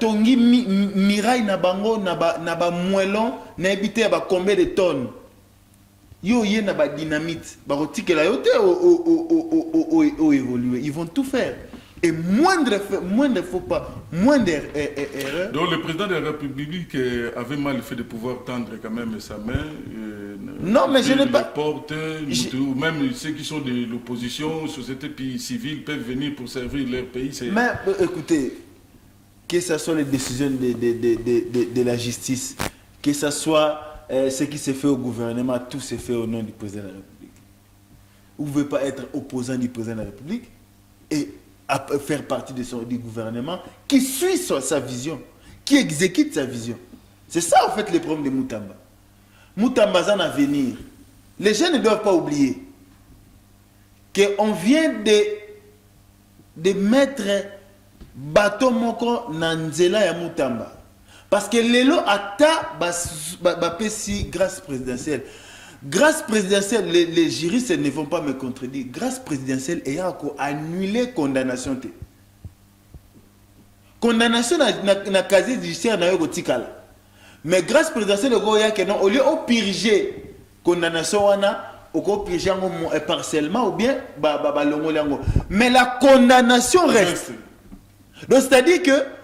D: tongi miraille na bango na ba moellon na habité ba combien de tonnes. Yo yé na ba dynamite. Ba rotike la yote au évoluer. Ils vont tout faire. Et moindre faux pas, moindre erreur.
A: Donc le président de la République avait mal fait de pouvoir tendre quand même sa main.
D: Non, mais je n'ai pas.
A: Porte, ou même ceux qui sont de l'opposition, société civile peuvent venir pour servir leur pays.
D: Mais écoutez, que ce soit les décisions de la justice, que ce soit ce qui se fait au gouvernement, tout se fait au nom du président de la République. Vous ne pouvez pas être opposant du président de la République et à faire partie du gouvernement qui suit sa vision, qui exécute sa vision. C'est ça en fait le problème de Moutamba. Moutamba a un avenir. Les gens ne doivent pas oublier qu'on vient de mettre bateau moko nanzela ya Moutamba. Parce que lelo ata si grâce présidentielle. Grâce présidentielle, les juristes ne vont pas me contredire. Grâce présidentielle, il y a annulé condamnation. Condamnation na casier judiciaire na yo tikala. Mais grâce présidentielle, au lieu de purger condamnation, au purger partiellement ou bien mais la condamnation reste. Donc c'est-à-dire que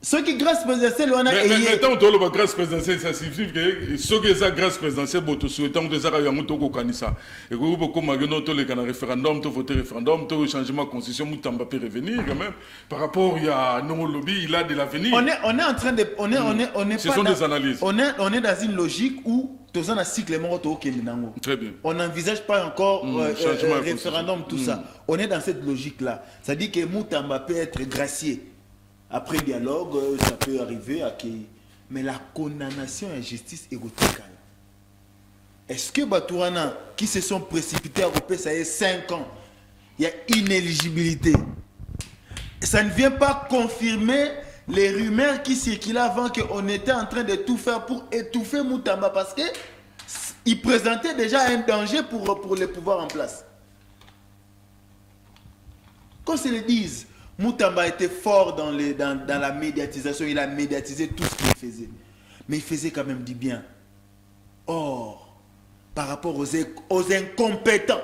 D: ceux qui grâce présidentielle, on a
A: mais tant que la grâce présidentielle, ça signifie que ceux qui ont grâce présidentielle, ils souhaitent que les gens aient kanisa. Et que vous avez un référendum, voter référendum, un changement de constitution, Moutamba peut revenir quand même. Par rapport à nos lobbies, il a de l'avenir.
D: On est en train de,
A: ce sont des analyses.
D: On est dans une logique où tous un cycle
A: très bien.
D: On n'envisage pas encore référendum, tout ça. On est dans cette logique-là. Ça dit que Moutamba peut être gracié. Après dialogue, ça peut arriver à qui. Mais la condamnation à justice est égotique. Est-ce que Batourana, qui se sont précipités à Europé, ça y est 5 ans, il y a inéligibilité. Ça ne vient pas confirmer les rumeurs qui circulaient avant qu'on était en train de tout faire pour étouffer Moutamba parce qu'il présentait déjà un danger pour les pouvoirs en place. Qu'on se le dise, Moutamba était fort dans la médiatisation, il a médiatisé tout ce qu'il faisait. Mais il faisait quand même du bien. Or, par rapport aux incompétents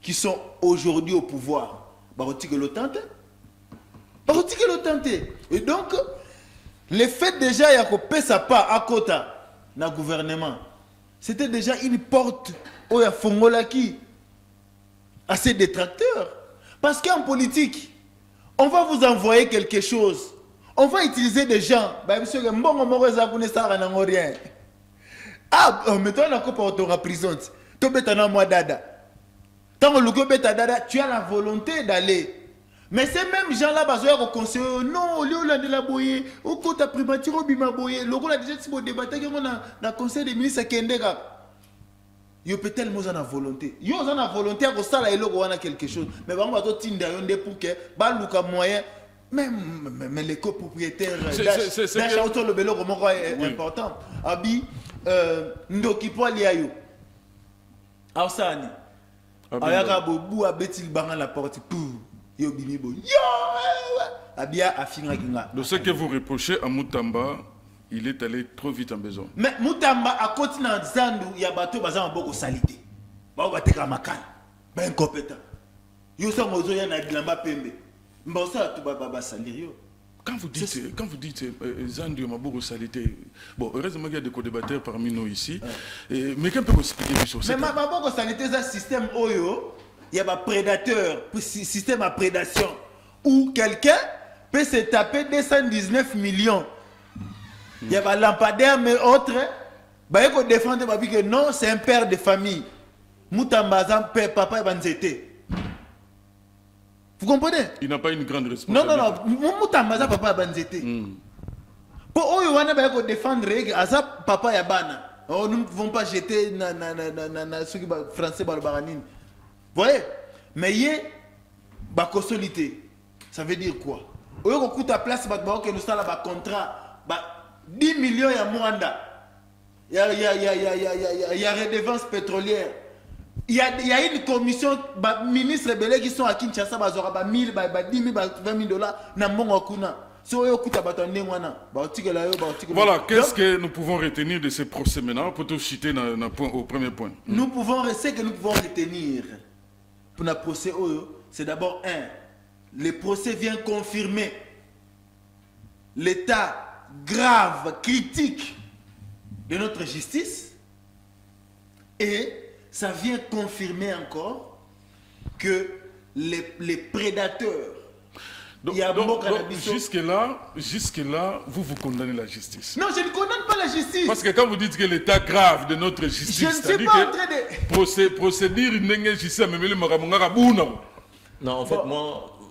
D: qui sont aujourd'hui au pouvoir, Barotique le tenté. Et donc, le fait déjà, il y a sa part à côté dans le gouvernement, c'était déjà une porte où il y a Fongolaki à ses détracteurs. Parce qu'en politique, on va vous envoyer quelque chose. On va utiliser des gens. Bah, monsieur, le bon moment, ça n'a rien. Ah, maintenant, on a quoi pour la prison? Tu as moi dada. Tant que le dada, tu as la volonté d'aller. Mais ces mêmes gens-là, ils vont conseiller, non, au lieu de la boyer, au côté de primature, au bima boyer, le gars a déjà débattu dans le conseil des ministres Kendega. Yo peut tellement en volonté. Yo en a volonté à ça là, il y a quelque chose. Mais bon, on va tout tinder pour que, bah, le moyen, même les copropriétaires, d'achat autour le vélo, est important. Abi, ndoki po liayo. Aosani. Ayaka bobu abetil bangan la porte pour yo bimibo. Yo! Abia afinga kinga.
A: Donc ce que vous reprochez à Moutamba, il est allé trop vite en besoin.
D: Mais Moutamba a continué en Zandu, il y a bateau bazan beaucoup salité. Ba bateka makala. Ba incompétent. Yo so mozo ya na bilamba pembe. Mbosa tu ba salir yo.
A: Quand vous dites Zandu m'a beaucoup salité, bon, heureusement qu'il y a des co-débatteurs parmi nous ici, mais qu'un peu expliquer sur ça.
D: Mais ma beaucoup salité c'est un système oyo, il y a un prédateur, système à prédation, où quelqu'un peut se taper 219 millions. Il y a un lampadaire, mais autre, il faut défendre que non, c'est un père de famille. Moutambazan, père, papa et banzete. Vous comprenez?
A: Il n'a pas une grande responsabilité.
D: Non. Moutambazan, papa et banzete. Pour eux, il faut défendre papa et bana. Nous ne pouvons pas jeter ceux qui sont français dans le baranine. Vous voyez? Mais il y a une solité. Ça veut dire quoi? Au lieu de ta place, que nous avons un contrat. 10 millions à Mwanda. Il y a redevance pétrolière. Il y a une commission, ministres belés qui sont à Kinshasa, ils auront 1000, 10 000, 20 000 $.
A: Voilà, qu'est-ce que nous pouvons retenir de ces procès maintenant pour tout citer au premier point?
D: Ce que nous pouvons retenir pour le procès, c'est d'abord le procès vient confirmer l'état grave, critique de notre justice, et ça vient confirmer encore que les prédateurs.
A: Donc jusque-là, vous condamnez la justice.
D: Non, je ne condamne pas la justice.
A: Parce que quand vous dites que l'état grave de notre justice,
D: je ne suis pas en train de...
A: procédure une justice,
B: non, en fait,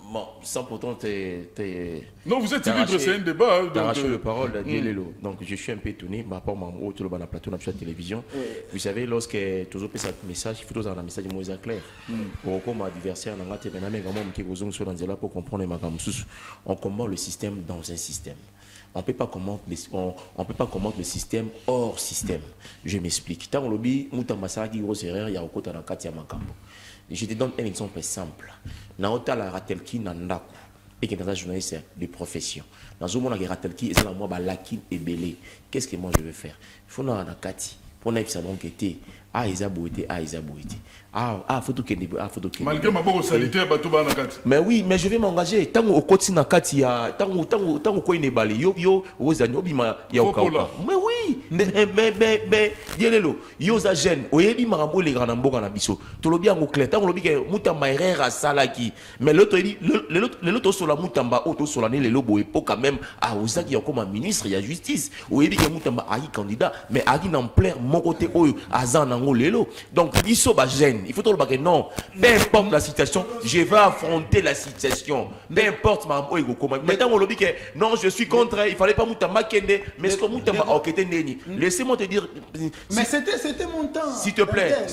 B: moi, sans pourtant
A: non, vous êtes libre, c'est un débat.
B: D'arracher le parole à Dielelo. Donc, je suis un peu étonné par rapport à tout le plateau de la télévision. Vous savez, lorsque tu as fait un message, il faut avoir un message moins clair. Pour mon adversaire, pour comprendre on combat le système dans un système. On ne peut pas combattre le système hors système. Je m'explique. Tant lobby, Moutambasa qui grosse erreur, il y a au dans Katia Makambo. Je te donne un exemple simple. Naota la ratelki nandaku et qui est un journaliste de profession. Dans ce moment, la ratelki est là moi lakin et belé. Qu'est-ce que moi je veux faire? Il faut na Kati. Pour na ça donc été
A: malgré ma bonne salité batuba na Kati.
B: Mais oui, mais je vais m'engager. Tant au côté na Kati ya tant quoi ne balé yo ozanyo bima ya okauka. Mais oui, mais dielelo yo za jeune oyebi marambo les grands mboka na biso. Tolobi ngo clair tant lobi ke Moutamba erreur salaki. Mais l'autre dit l'autre sur la Moutamba auto sur l'année les lobo époque quand même à ozaki ya comme ministre ya justice. Oyebi ke Moutamba ayi candidat mais ayi en plein mon côté oyo azan nango lelo. Donc biso ba jeune, il faut tout le non, peu importe la situation, je vais affronter la situation. Peu importe ma moi comment. Maintenant on lobby que non, je suis contre, il fallait pas Moutamba kende, mais ce que Moutamba okete neni. Laissez-moi te dire.
D: Mais c'était mon temps.
B: S'il te plaît.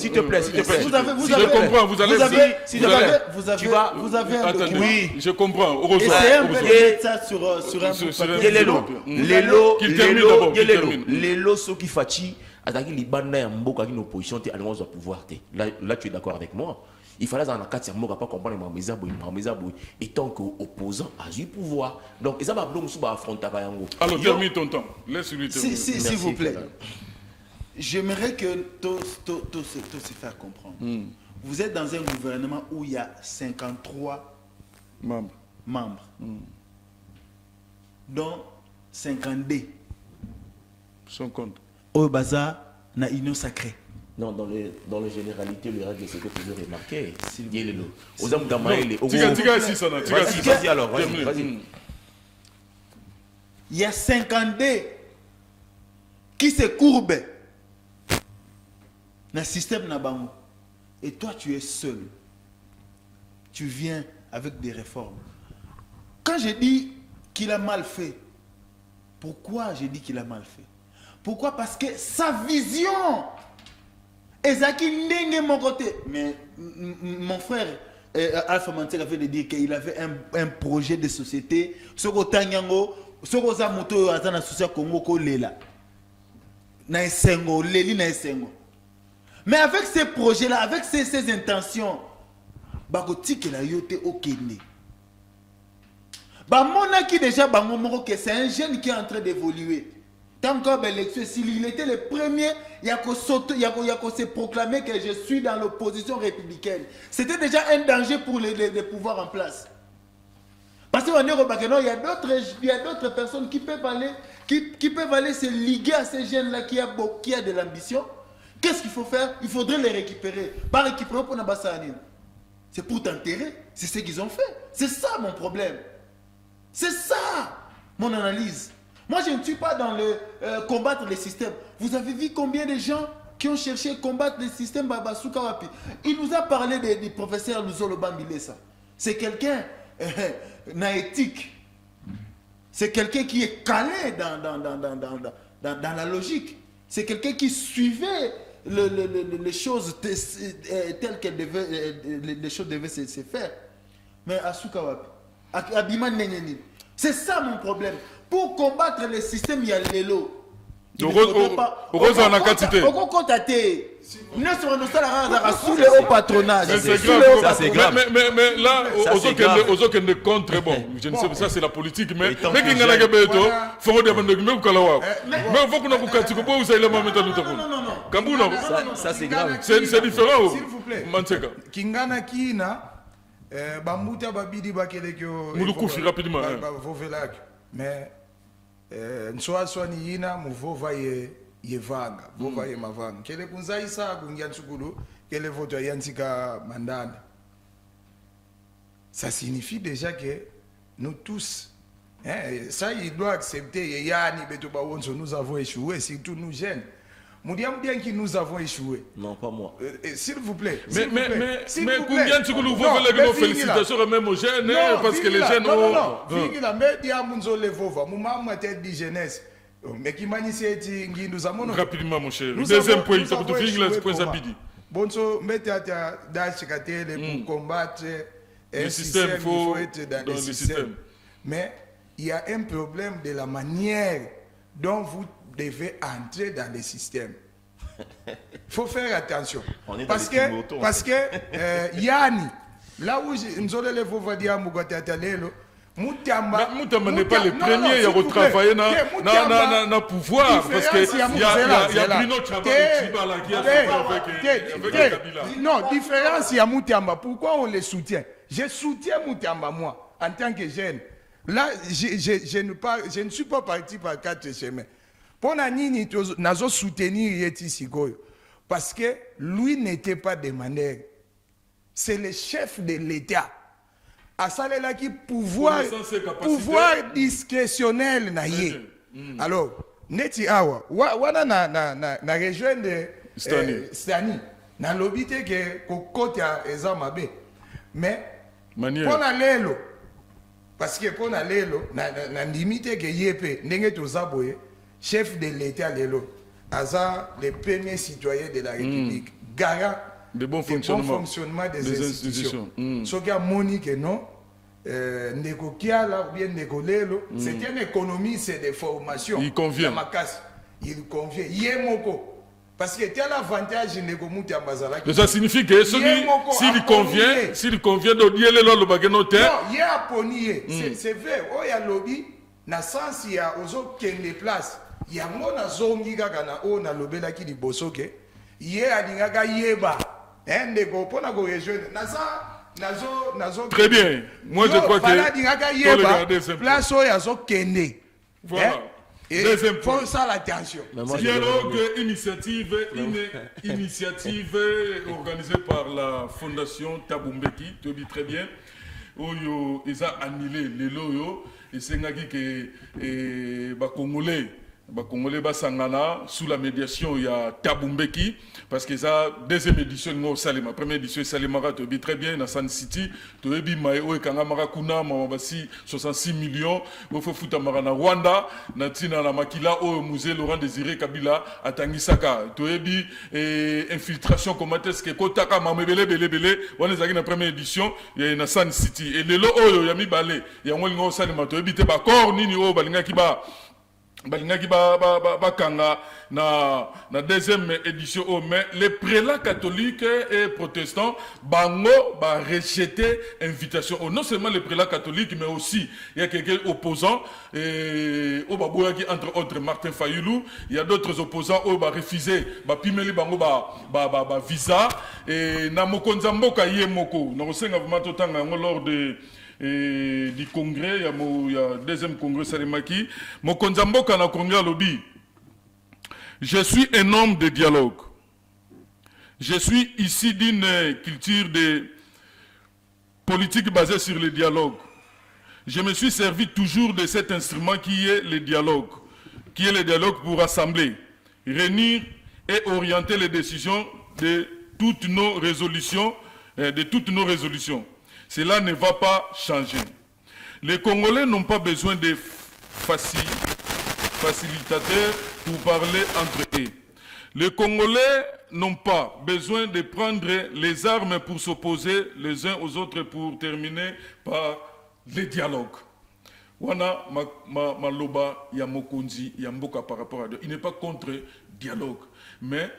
D: Vous avez un document.
A: Oui, je comprends. Heureusement.
D: Essayez un peu de mettre ça sur un
B: Lelo Soki Fachi. Attaquer les bandes en mboka qui nous opposition te allons au pouvoir te là tu es d'accord avec moi. Il fallait dans la carte sur mboka pas comprendre ma et tant qu'opposant a du pouvoir. Donc ils va donc sous affronter yango.
A: Alors termine ton temps. Laisse-lui terminer.
D: S'il vous plaît. J'aimerais que tout se faire comprendre. Vous êtes dans un gouvernement où il y a 53 membres. Dont 52
A: sans compte.
D: Au bazar, na union sacrée.
B: Non, dans les généralités, le règle, c'est que tu veux remarquer.
A: Vas-y alors, vas-y.
D: il y a 50D qui se courbent dans le système Nabango. Et toi, tu es seul. Tu viens avec des réformes. Quand je dis qu'il a mal fait, pourquoi j'ai dit qu'il a mal fait? Pourquoi? Parce que sa vision, Ezaki Ndenge mon côté. Mais mon frère Alpha Mantseka avait dit qu'il avait un projet de société. Soko Tanyango, Soko Zamoto Azana Soucia Congo Kolela. Na Esengo, Leli na Esengo. Mais avec ces projets-là, avec ces intentions, Bagoti la yote okende. Mona qui déjà que c'est un jeune qui est en train d'évoluer. Tant que l'élection, s'il était le premier, il y a qu'à se proclamer que je suis dans l'opposition républicaine. C'était déjà un danger pour les pouvoirs en place. Parce qu'il y a d'autres personnes qui peuvent aller se liguer à ces jeunes-là qui a de l'ambition. Qu'est-ce qu'il faut faire? Il faudrait les récupérer. Pas récupérer pour Nabassanine. C'est pour t'enterrer. C'est ce qu'ils ont fait. C'est ça mon problème. C'est ça mon analyse. Moi, je ne suis pas dans le combattre les systèmes. Vous avez vu combien de gens qui ont cherché à combattre les systèmes Babasuka Wapi? Il nous a parlé du professeur Luzolo Bambilesa. C'est quelqu'un naéthique. C'est quelqu'un qui est calé dans la logique. C'est quelqu'un qui suivait les choses telles qu'elles devaient, les choses devaient se faire. Mais Asuka Wapi, Abiman Neneni, c'est ça mon problème. Pour combattre le système, il y a l'élo.
A: Heureusement, on a quantité.
D: Nous sommes sous le haut patronage.
B: Ça, c'est grave.
A: Mais là, aux autres ne contre, bon, je ne sais pas, ça c'est la politique, mais qui n'a pas besoin, faut demander même Kalawa. Mais faut qu'on a beaucoup de temps, vous savez, non.
B: Ça, c'est grave.
A: C'est différent.
C: S'il vous plaît.
A: Manseka.
C: Kingana Kina, Bamuta Babidi Bakelekyo.
A: Moulukoufi rapidement.
C: Mais, soit ni yina, mouvo ye vanga, vova ye mavanga. Kele kunza isa kungia tsukulu, kele voto yantika mandanda. Ça signifie déjà que nous tous, ça il doit accepter, yani betoba wonso, nous avons échoué, surtout nous jeunes. Moudiam bien que nous avons échoué.
B: Non, pas moi.
C: S'il vous plaît.
A: Mais combien de secondes vous voulez nos félicitations même aux jeunes, parce que les jeunes ont...
C: Non, mais diamunzo le vova, mouma tête de jeunesse. Mais qui manifeste nous avons
A: rapidement mon cher. Deuxième point, ça peut finir le point Zabidi.
C: Bonso, mettez à pour combattre
A: le système, il faut
C: être dans le système. Mais il y a un problème de la manière dont vous devez entrer dans le système. Il faut faire attention. Parce que Yanni, là où nous allons le voir dire
A: Moutamba n'est pas le premier à retravailler dans le pouvoir. Parce qu'il y a Bruno Tchaba qui a avec Kabila.
C: Non, différence, il y a Moutamba. Pourquoi on le soutient? Je soutiens Moutamba, moi, en tant que jeune. Là, je ne suis pas parti par 4 chemins. Pour Nani, nous soutenir Yeti Sigoyo. Parce que lui n'était pas demandeur. C'est le chef de l'État. À ça, là, qui pouvoir discrétionnel na ye. Alors, neti awa, wana na région de Stani, na lobité que côté eza mabe. Mais pour na lelo, parce que pour na lelo, na limité que yépe ndenge tozaboye, chef de l'État lelo, aza le premier citoyen de la République, garant
A: de bon fonctionnement
C: des institutions. Ce qui a monique non, Ndeko Kiala ou bien Ndeko Lelo, c'est une économie, c'est des formations.
A: Il convient.
C: Il convient. Yemoko. Parce que tel avantage Ndeko Mouti Ambazalaki.
A: Ça signifie que s'il convient de dire le bagano terre.
C: Non, il y a ponier. C'est vrai. Oh, il y a lobby. Na sens il y a aux des places. Il y a mon zongi gana o na lobela ki di bosoke. Yé alingaga yeba. Ndeko pona go rejoindre.
A: Très bien. Moi, je crois que
C: place où il y a Kende.
A: Voilà.
C: Deuxième point. Faut ça l'attention.
A: Dialogue, initiative organisée par la Fondation Tabumbeki. Tu dis très bien. Oyo, ils ont annulé les loyaux. et c'est que Congolais basangana sous la médiation il y a Tabumbeki parce que ça deuxième édition au Salema première édition Salema tu es très bien dans San City tu es bien maïo et kanga marakuna mabasi 66 millions il faut foutre marana Rwanda natina na makila au musée Laurent Désiré Kabila à Tangisaka tu es bien infiltration comment est-ce que kotaka mamebele belebele on est dans la première édition il y a na San City et le oyo ya mi balé il y a ngol Salema tu es bien te ba corps nini o balinga kiba balingaki bakanga na deuxième édition mais les prélats catholiques et protestants bango ba rejeté invitation non seulement les prélats catholiques mais aussi il y a quelques opposants et au baboyaki entre autres Martin Fayulu il y a d'autres opposants au ba refusé ba pimeli bango ba visa et na mokonza mboka yemoko na kosenga vraiment totanga lors de du congrès, il y a deuxième congrès Salimaki. Mokonzamboka na congrès lobby. Je suis un homme de dialogue. Je suis ici d'une culture de politique basée sur le dialogue. Je me suis servi toujours de cet instrument qui est le dialogue. Qui est le dialogue pour rassembler, réunir et orienter les décisions de toutes nos résolutions. Cela ne va pas changer. Les Congolais n'ont pas besoin de facilitateurs pour parler entre eux. Les Congolais n'ont pas besoin de prendre les armes pour s'opposer les uns aux autres pour terminer par le dialogue. Wana maloba ya mokonzi ya mboka par rapport à Dieu. Il n'est pas contre dialogue. Mais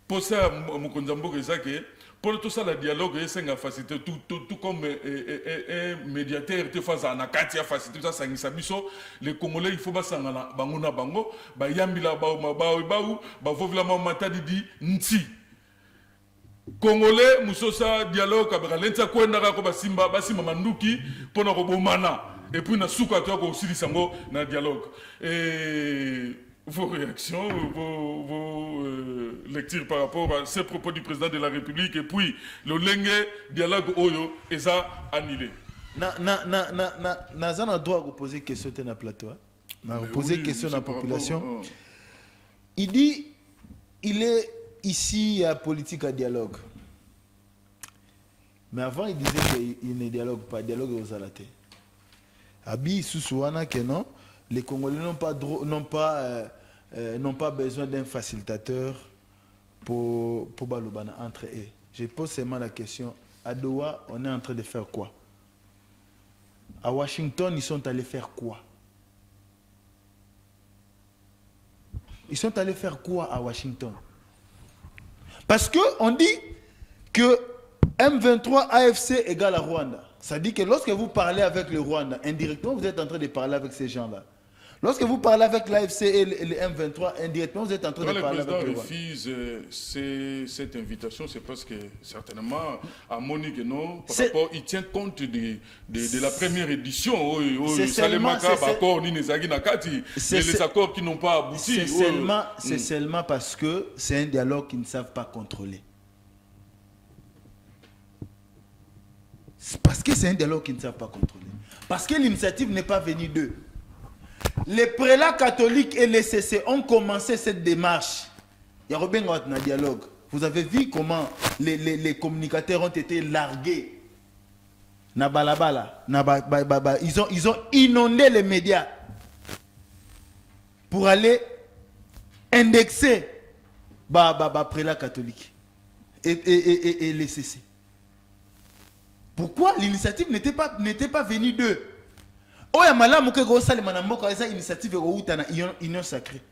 A: pour ça, mokonzi mboka ezake pour tout ça, le dialogue est une facilité, tout comme un médiateur te fasse en akati facilité ça sangisa biso les Congolais il faut pas sangana bango na bango ba yambila ba vovla mata di nti Congolais musosa dialogue kabra lenta kwenda ko basimba manduki pona ko bomana et puis na suka to ko silisango na dialogue et vos réactions, vos lectures par rapport à ces propos du président de la République et puis le lenge dialogue oyo et ça annulé.
D: Nazana droit de poser question dans le plateau. Poser question à la population. Il dit il est ici à politique à dialogue. Mais avant il disait qu'il ne dialogue pas, dialogue aux alatés. Abi Sousouana que non. Les Congolais n'ont pas besoin d'un facilitateur pour Balobana entre eux. Je pose seulement la question, à Doha, on est en train de faire quoi? À Washington, ils sont allés faire quoi? Ils sont allés faire quoi à Washington? Parce qu'on dit que M23 AFC égale à Rwanda. Ça dit que lorsque vous parlez avec le Rwanda, indirectement, vous êtes en train de parler avec ces gens-là. Lorsque vous parlez avec l'AFC et le M23, indirectement, vous êtes en train de parler avec le Rwanda.
A: Quand le président refuse cette invitation, c'est parce que certainement, à Monique, non, par rapport, il tient compte de la première édition. Les accords qui n'ont pas abouti.
D: C'est seulement parce que c'est un dialogue qu'ils ne savent pas contrôler. Parce que c'est un dialogue qu'ils ne savent pas contrôler. Parce que l'initiative n'est pas venue d'eux. Les prélats catholiques et les CC ont commencé cette démarche. Il y a un dialogue. Vous avez vu comment les communicateurs ont été largués. Ils ont inondé les médias pour aller indexer prélats catholiques et les CC. Pourquoi l'initiative n'était pas venue d'eux? Initiative union sacrée.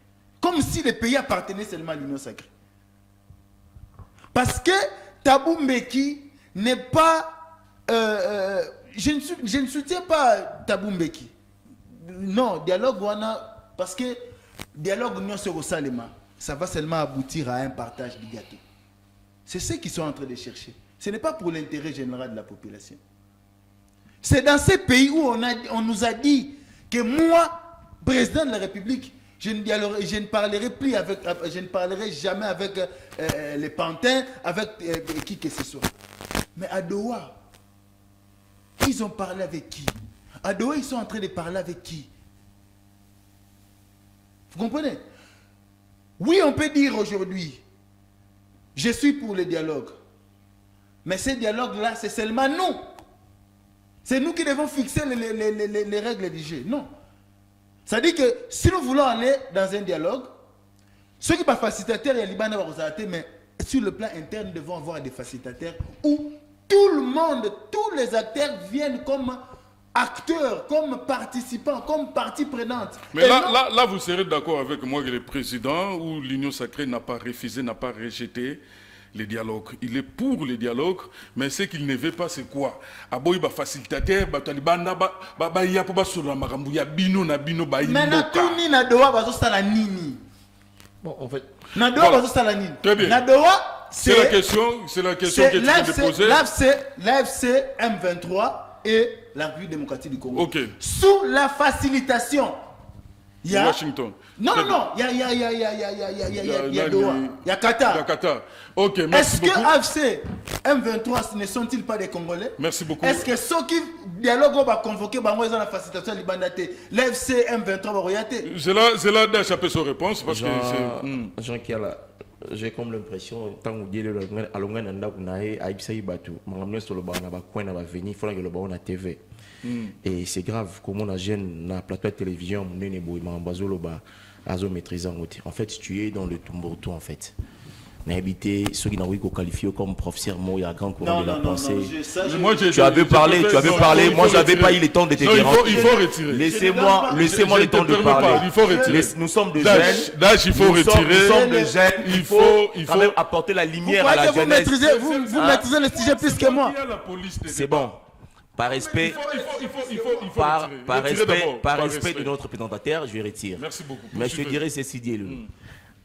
D: Comme si le pays appartenait seulement à l'union sacrée. Parce que Thabo Mbeki n'est pas... je ne soutiens pas Thabo Mbeki. Non, dialogue wana, parce que dialogue union sur Salema, ça va seulement aboutir à un partage du gâteau. C'est ce qu'ils sont en train de chercher. Ce n'est pas pour l'intérêt général de la population. C'est dans ces pays où on nous a dit que moi, président de la République, je ne parlerai jamais avec les pantins, avec qui que ce soit. Mais à Doha, ils ont parlé avec qui?
C: À Doha, ils sont en train de parler avec qui? Vous comprenez? Oui, on peut dire aujourd'hui, je suis pour le dialogue. Mais ce dialogue-là, c'est seulement nous. C'est nous qui devons fixer les règles du jeu. Non. Ça dit que si nous voulons aller dans un dialogue, ceux qui sont facilitateurs, il y a Liban, mais sur le plan interne, nous devons avoir des facilitateurs où tout le monde, tous les acteurs viennent comme acteurs, comme participants, comme partie prenante.
A: Mais là, vous serez d'accord avec moi que le président ou l'Union sacrée n'a pas refusé, n'a pas rejeté le dialogue. Il est pour le dialogue, mais ce qu'il ne veut pas, c'est quoi? Aboy ba facilitateur, ba talibanda, ba ya pour ba sur makambu ya bino na bino ba
C: mais na tuni na doa bazo sala nini?
B: Bon, en fait,
C: na doa bazo sala nini?
A: Très bien.
C: Na doa,
A: c'est la question que tu peux poser.
C: L'AFC M23 et la République démocratique du Congo.
A: Ok.
C: Sous la facilitation. Il y a
A: Washington.
C: Non, il y a Doha. Il y a Qatar.
A: Il y a Qatar. Ok, merci beaucoup.
C: Est-ce que AFC M23 ne sont-ils pas des Congolais?
A: Merci beaucoup.
C: Est-ce que ceux qui dialoguent va convoquer la facilitation Libanate, l'AFC M23 va regarder?
A: C'est là d'échapper sa réponse parce que c'est.
B: Jean Kiala, j'ai comme l'impression tant que Dieu le alonga nanda kunae aibisai batu mangamne sur le bana ba coin na ba venir il faut que le bana na TV. Et c'est grave comment la jeune na plateau de télévision mon nene boy mambazolo ba azo maîtriser en fait tu es dans le Tombouctou en fait. n'a habité ceux qui n'ont pas qualifié comme professeur Moya grand courant de la pensée. Tu avais parlé, moi j'avais pas eu le temps de te déranger.
A: Il faut retirer.
B: Laissez-moi le temps de parler.
A: Il faut retirer.
B: Nous sommes de jeunes.
A: Dash, il faut retirer.
B: Nous sommes de jeunes. Il faut quand même apporter la lumière à la jeunesse.
C: Vous maîtrisez le sujet plus que moi.
B: C'est bon. Par respect, par respect de notre présentateur, je retire.
A: Merci beaucoup.
B: Mais je te dirais ceci, dis-le.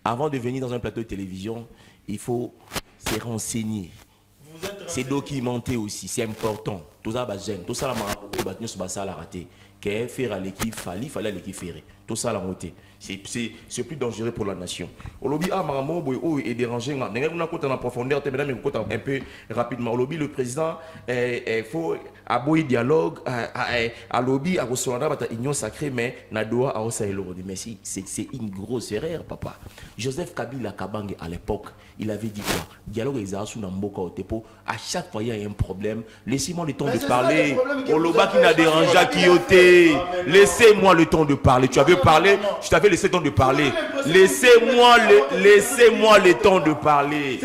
B: Avant de venir dans un plateau de télévision, il faut se renseigner. C'est documenter aussi, c'est important. Tout ça, tout ça, la raté. Qu'est faire à l'équipe, fallait l'équipe faire. Tout ça, la montée. C'est plus dangereux pour la nation. Au lobby, est dérangé. On a en profondeur, un peu rapidement. Au lobby, le président, il faut aboyer dialogue, à lobby, à recevoir la union sacrée, mais Nadoa a aussi le mais c'est une grosse erreur, papa. Joseph Kabila Kabange, à l'époque, il avait dit quoi? Dialogue et Zahasu Namboka au Tepo. À chaque fois, il y a un problème. Laissez-moi le temps de parler. Au lobby qui n'a dérangé à Kyoté. Laissez-moi le temps de parler. Tu avais parlé, je t'avais laissé le temps de parler. Laissez-moi le temps de parler.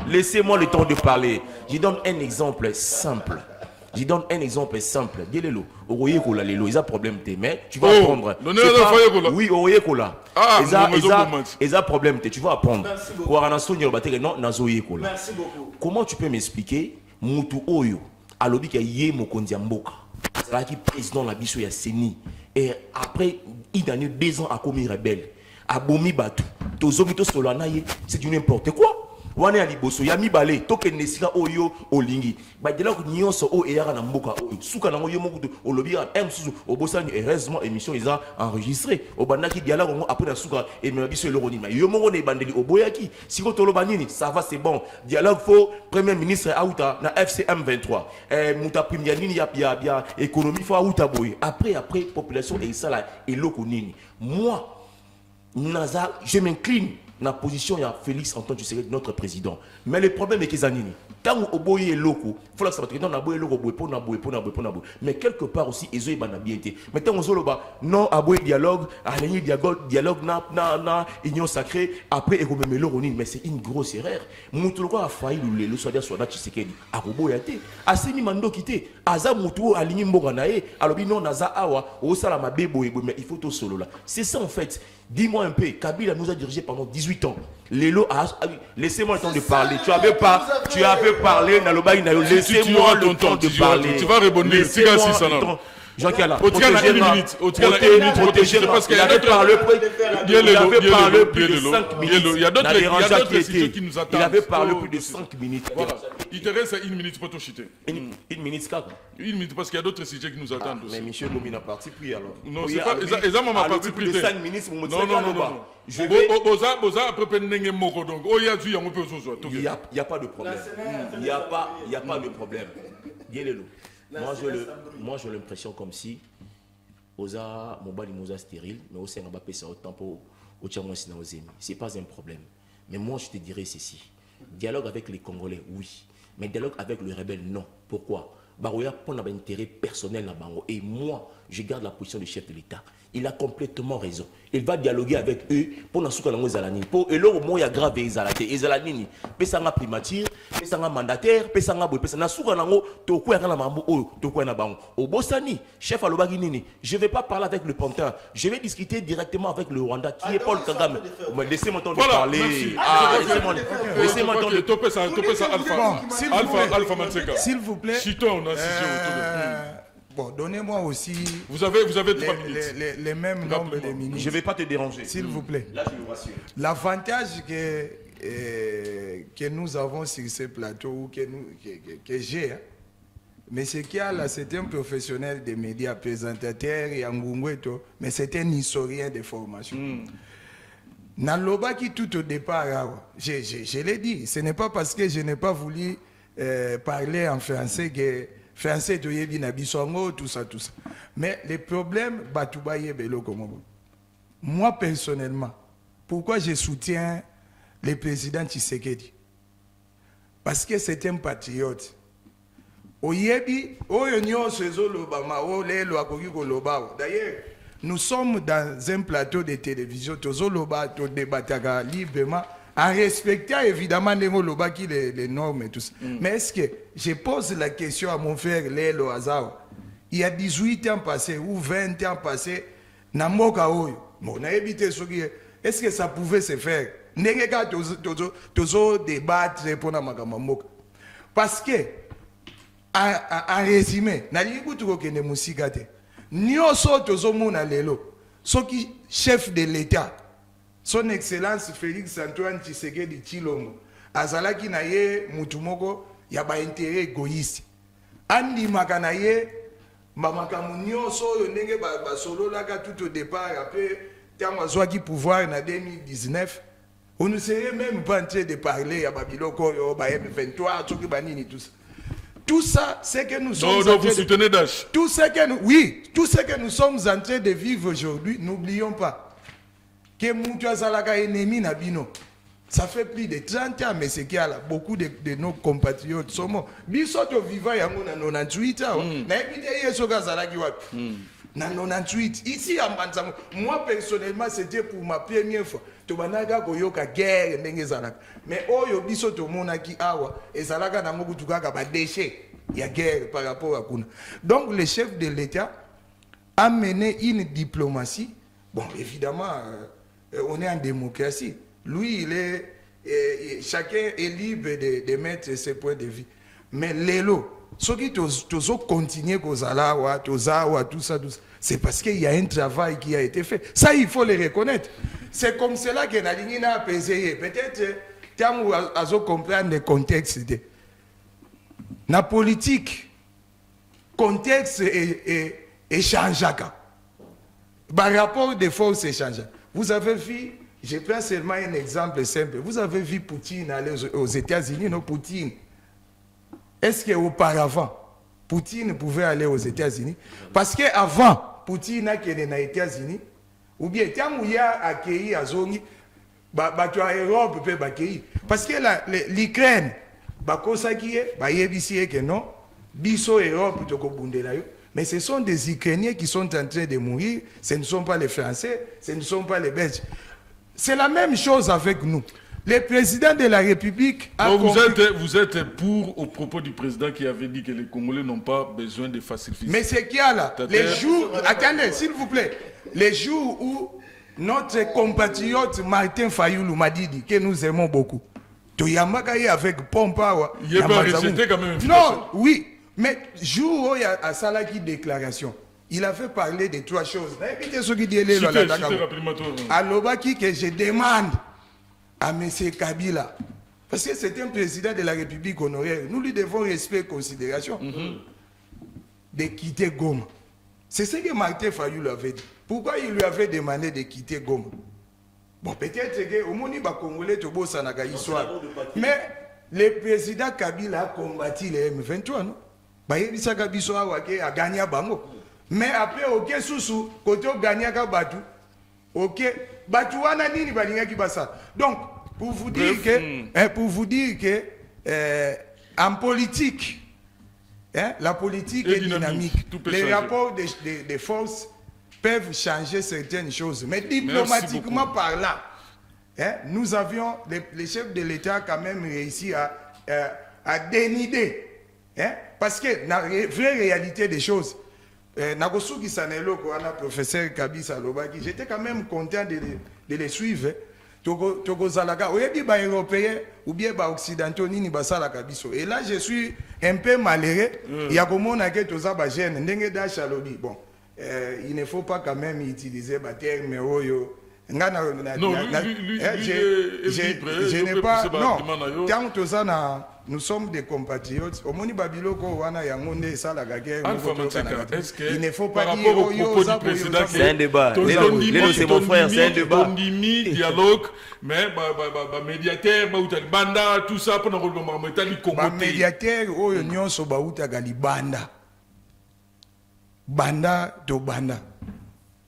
B: Laissez-moi le temps de parler. Je donne un exemple simple. Dis-le-le. Oye Kola, il y a un problème, mais tu vas apprendre. Oui, Oye Kola. Il y a un problème, tu vas apprendre. Comment tu peux m'expliquer Moutou Oyo, à l'objet qu'il y a Mokondia Mboka, c'est président de la Bissou Yasseni, et après, il a eu 2 ans à commis rebelle, à Bomi Batou, Tozomito Solanaye, c'est du n'importe quoi. Wane ya liboso ya mibale toke nesika oyo olingi ba dela ko nyonso o eyara na mboka oyo suka na oyo mokutu olobi ya msusu obosani heureusement émission ils ont enregistré obandaki dialogue ngo après na suka et me biso le ronima yo mongo ne bandeli oboyaki siko toloba nini ça va c'est bon dialogue faux premier ministre Aouta na FCM 23 muta premier nini ya économie fo Aouta boy après population et ça là eloko nini moi Naza je m'incline dans la position de Félix Antoine Tshisekedi, notre président. Mais le problème est que Zanini, tant que Oboye est loco, il faut que ça soit dans Aboye loco, mais quelque part aussi, ils ont bien été. Mais tant que non, Aboye dialogue, dialogue, na, union sacrée, après, et même l'Oroni, mais c'est une grosse erreur. Moutoulo a failli le soit Tshisekedi, à Oboyate, à Semi Mando quitté, Aza Moutou, à Ligny Mboganae, alors non, Naza Awa, au Salama Bebo, mais il faut tout solo là. C'est ça en fait. Dis-moi un peu, Kabila nous a dirigé pendant 18 ans. Laissez-moi le temps de parler. Tu avais parlé, laissez-moi le temps de parler.
A: Tu vas rebondir.
B: Jean-Pierre là,
A: protégez-moi. Parce qu'il avait parlé plus de 5 minutes. Il y a d'autres sujets qui nous attendent.
B: Il avait parlé plus de 5 minutes.
A: Il te reste 1 minute pour te chuter.
B: 1 minute, 4.
A: 1 minute parce qu'il y a d'autres sujets qui nous attendent aussi.
B: Mais Michel Lomina parti pris alors.
A: Non, c'est pas. Ils ont ma partie pris.
B: 5 minutes pour me dire.
A: Non. Boza après Nenge Moko donc. Oh, il y a du
B: Il n'y a pas de problème. Il n'y a pas de problème. Dis-le-le. Moi, j'ai l'impression comme si Oza Mobali Moza stérile, mais aussi on va passer autant pour c'est pas un problème. Mais moi, je te dirais ceci. Dialogue avec les Congolais, oui. Mais dialogue avec le rebelle, non. Pourquoi? Baroya pour un intérêt personnel na bango. Et moi, je garde la position du chef de l'État. Il a complètement raison. Il va dialoguer avec eux pour na souka nango zalanini. Pour et là au moins il y a grave ezalate. Ezalanini. Pesanga primature, pesanga mandataire, pesanga boy, pesanga souka nango toko ya kana mambo o toko na bango. Au Bosani, chef alobaki nini. Je vais pas parler avec le pantin. Je vais discuter directement avec le Rwanda qui est Paul Kagame. Laissez-moi temps de parler.
A: Laissez-moi temps de toper ça Alpha Manseka.
C: S'il vous plaît. Bon, donnez-moi aussi.
A: Vous avez 3 minutes.
C: Les mêmes nombres de minutes.
B: Je ne vais pas te déranger.
C: S'il vous plaît.
B: Là, je vous rassure.
C: L'avantage que nous avons sur ce plateau, ou que j'ai, hein, mais ce qu'il y a là, c'est un professionnel des médias, présentateur, mais c'est un historien de formation. Naloba qui tout au départ, je l'ai dit, ce n'est pas parce que je n'ai pas voulu parler en français que français tout ça. Mais les problèmes, moi personnellement, pourquoi je soutiens le président Tshisekedi? Parce que c'est un patriote. D'ailleurs, nous sommes dans un plateau de télévision, nous débattons librement, en respectant évidemment les normes et tout ça. Mais est-ce que je pose la question à mon frère Lélo Azao, il y a 18 ans passés ou 20 ans passés, est-ce que ça pouvait se faire? Débattre pour parce que, en résumé, chef de l'État, son Excellence Félix Antoine Tshisekedi Tshilombo, azalaki na ye mutumoko ya ba intérêt égoïste. Andi makanaye mamakamu nyonso yo ndenge ba sololaka tout au départ après tant azwaki pouvoir na 2019. On ne serait même pas en train de parler à Babiloko yo ba M23 tout banini tout ça. Tout ça, c'est que nous sommes
A: vous soutenez Dash.
C: Tout ce que nous sommes en train de vivre aujourd'hui, n'oublions pas que Moutou Zalaka ennemi Nabino. Ça fait plus de 30 ans, mais c'est qu'il y a là, beaucoup de nos compatriotes sont morts. Bisoto vivant yango na 98 ans. Na ebite yesoka Zalaki wapi. Na 98. Ici à Mbanzamo, moi personnellement, c'était pour ma première fois. Tobanaga koyoka guerre ndenge Zalaka. Mais oyo bisoto monaki awa et Zalaka na ngoku tukaka ba déchet. Il y a guerre par rapport à Kuna. Donc le chef de l'État a mené une diplomatie. Bon, évidemment, on est en démocratie. Lui, chacun est libre de mettre ses points de vue. Mais l'élo, ceux qui continuent tout ça, c'est parce qu'il y a un travail qui a été fait. Ça, il faut le reconnaître. C'est comme cela que Nalingina a pesé. Peut-être, tant vous comprendre le contexte. La politique, contexte est changeant. Par rapport des forces échangeantes. Vous avez vu, je prends seulement un exemple simple. Vous avez vu Poutine aller aux États-Unis, non Poutine. Est-ce qu'auparavant, Poutine pouvait aller aux États-Unis? Parce qu'avant, Poutine a été aux États-Unis, ou bien, quand il a accueilli à Zongi, Europe peut accueillir. Parce que l'Ukraine, Biso Europe, mais ce sont des Ukrainiens qui sont en train de mourir, ce ne sont pas les Français, ce ne sont pas les Belges. C'est la même chose avec nous. Le président de la République a...
A: Donc vous êtes pour au propos du président qui avait dit que les Congolais n'ont pas besoin de facilités.
C: Mais c'est qu'il y a là, les jours... Attendez, s'il vous plaît. Les jours où notre compatriote Martin Fayoulou m'a dit que nous aimons beaucoup. Toyamakaye avec Pompawa...
A: Il est pas rejeté quand même.
C: Non, oui. Mais jour où il y a Salaki déclaration, il avait parlé de 3 choses. Alobaki que je demande à M. Kabila, parce que c'est un président de la République honoraire, nous lui devons respect et considération, de quitter Goma. C'est ce que Martin Fayoulou avait dit. Pourquoi il lui avait demandé de quitter Goma? Bon, peut-être que au Moni Congolais Tobo Sanaka histoire. Mais le président Kabila a combattu les M23, non? bayebisaka biso awa ke aganya bango. Mais après OK susu côté gagnyaka batu. OK batu wana nini balingaki basa. Donc pour vous dire que en politique la politique est dynamique. Les rapports des forces peuvent changer certaines choses. Mais diplomatiquement parlant, nous avions, les chefs de l'État quand même réussi à dénider. Parce que la vraie réalité des choses, Nagosuki Saneloko, professeur Kabisa Lobaki, j'étais quand même content de les suivre. Togo Zalaga, européen ou bien occidentaux, ni basala kabiso. Et là, je suis un peu malheureux. Il y a comme on a que toza bagène, n'enge da chalobi. Bon, il ne faut pas quand même utiliser le terme oyo. Non, je n'ai pas. Non, tant toza na. Nous sommes des compatriotes. Au Moni Babiloko, wana yangonde sala gagé. Il ne faut pas dire
B: au président. C'est un débat. C'est mon frère, c'est un débat.
A: Dialogue, mais médiateur, banda, tout ça pour nous
C: médiateur, oyo nyonso bauta gali banda. Banda to banda.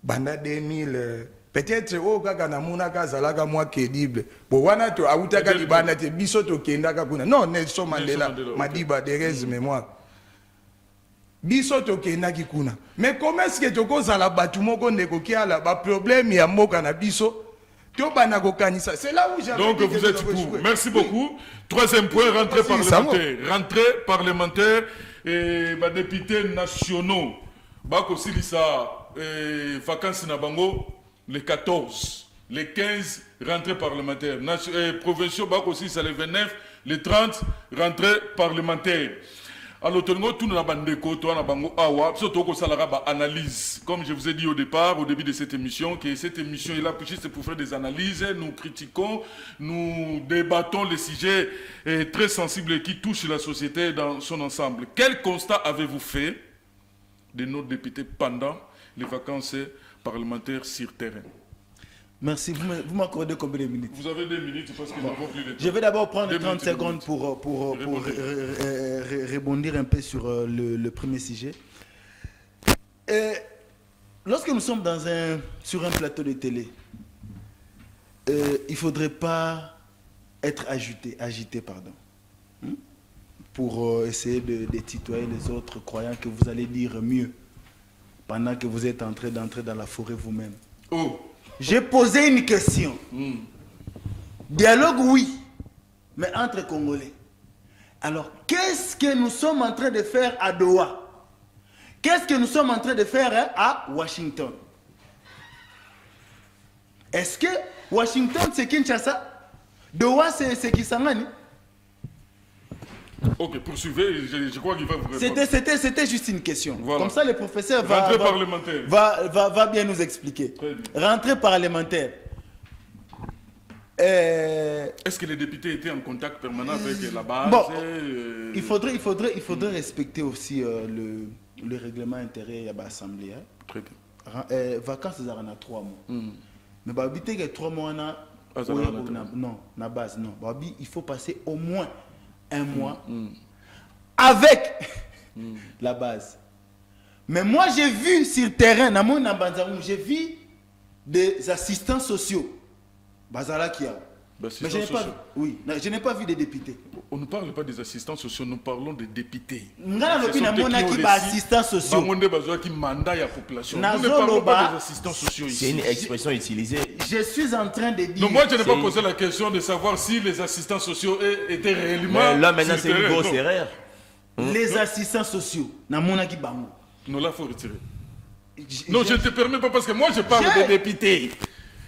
C: Banda 2000. Peut-être au Kakanamuna Kazalaga moi crédible. Bon, wana to autaka libanda te biso to kendaka kuna. Non, Nelson Mandela, Madiba Derez mémoire. Biso to kendaki kuna. Mais comment est-ce que to kozala batu moko ndeko kiala ba problème ya mboka na biso? To bana ko kanisa. C'est là où j'avais.
A: Donc vous êtes pour. Merci beaucoup. Troisième point, rentrée parlementaire. Rentrée parlementaire et ba députés nationaux. Ba ko silisa vacances na bango. Les 14, les 15 rentrées parlementaires. Provinciaux, aussi, c'est les 29, les 30 rentrées parlementaires. Alors, tout le monde analyse. Comme je vous ai dit au départ, au début de cette émission, que cette émission est là juste pour faire des analyses. Nous critiquons, nous débattons les sujets très sensibles qui touchent la société dans son ensemble. Quel constat avez-vous fait de nos députés pendant les vacances parlementaire sur terrain?
D: Merci. Vous m'accordez combien de minutes?
A: Vous avez 2 minutes parce que nous n'avons plus de temps.
D: Je vais d'abord prendre 30 secondes pour rebondir un peu sur le premier sujet. Lorsque nous sommes sur un plateau de télé, il ne faudrait pas être agité, pour essayer de tutoyer les autres, croyant que vous allez dire mieux pendant que vous êtes en train d'entrer dans la forêt vous-même.
A: Oh.
D: J'ai posé une question. Dialogue, oui, mais entre Congolais. Alors, qu'est-ce que nous sommes en train de faire à Doha? Qu'est-ce que nous sommes en train de faire à Washington? Est-ce que Washington, c'est Kinshasa? Doha, c'est Kisangani?
A: Ok, poursuivez, je crois qu'il va vous répondre.
D: C'était juste une question.
A: Voilà.
D: Comme ça, le professeur va bien nous expliquer. Rentrée parlementaire.
A: Est-ce que les députés étaient en contact permanent avec la base?
D: Bon, il faudrait respecter aussi le règlement intérieur de l'Assemblée.
A: Très bien.
D: Vacances, ça en a 3 mois. Mais habiter que 3 mois, non, na base, non. Il faut passer au moins 1 mois avec la base. Mais moi, j'ai vu sur terrain, j'ai vu des assistants sociaux. Bazala qui a. Mais je n'ai pas vu des députés.
A: On ne parle pas des assistants sociaux, nous parlons des députés.
D: Nous parlons assistants sociaux.
A: Nous ne parlons pas des assistants sociaux ici.
B: C'est une expression utilisée.
D: Je suis en train de dire...
A: Non, moi je n'ai pas posé la question de savoir si les assistants sociaux étaient réellement...
B: Mais là maintenant c'est une grosse erreur.
D: Les assistants sociaux,
A: nous la faut retirer. Non, je ne te permets pas parce que moi je parle des députés.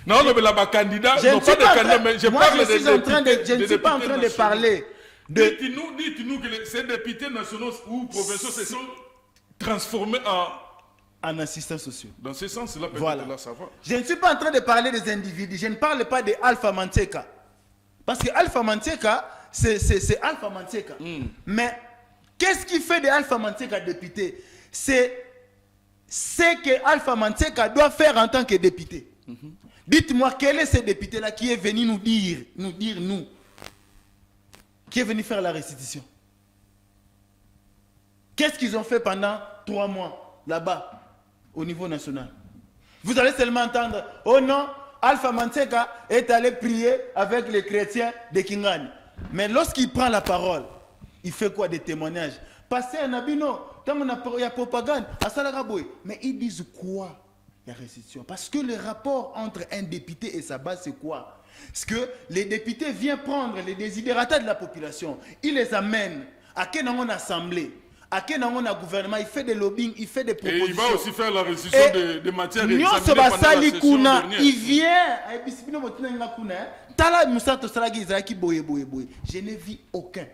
A: Non, mais là, candidat, non pas des candidats, mais je parle des députés.
D: Je ne suis pas en train de parler de...
A: Dites-nous que ces députés nationaux ou provinciaux se sont transformés
D: en assistants sociaux.
A: Dans ce sens-là, peut-être
D: voilà.
A: Là, ça va.
D: Je ne suis pas en train de parler des individus. Je ne parle pas de Alpha Manteca. Parce que Alpha Manteca, c'est Alpha Manteca. Mais qu'est-ce qui fait de Alpha Manteca député? C'est ce que Alpha Manteca doit faire en tant que député. Dites-moi, quel est ce député-là qui est venu nous dire, qui est venu faire la restitution? Qu'est-ce qu'ils ont fait pendant 3 mois là-bas, au niveau national? Vous allez seulement entendre, oh non, Alpha Manseca est allé prier avec les chrétiens de Kingani. Mais lorsqu'il prend la parole, il fait quoi? Des témoignages. Passez un abino, il y a propagande, à Salagaboué. Mais ils disent quoi? La restitution. Parce que le rapport entre un député et sa base, c'est quoi? Parce que les députés viennent prendre les désidératas de la population, ils les amènent à quelle assemblée, à quel gouvernement, il fait des lobbying, il fait des propositions.
A: Et il va aussi faire la restitution de matières examinées pendant la session dernière.
D: Il vient, je n'ai vu aucun.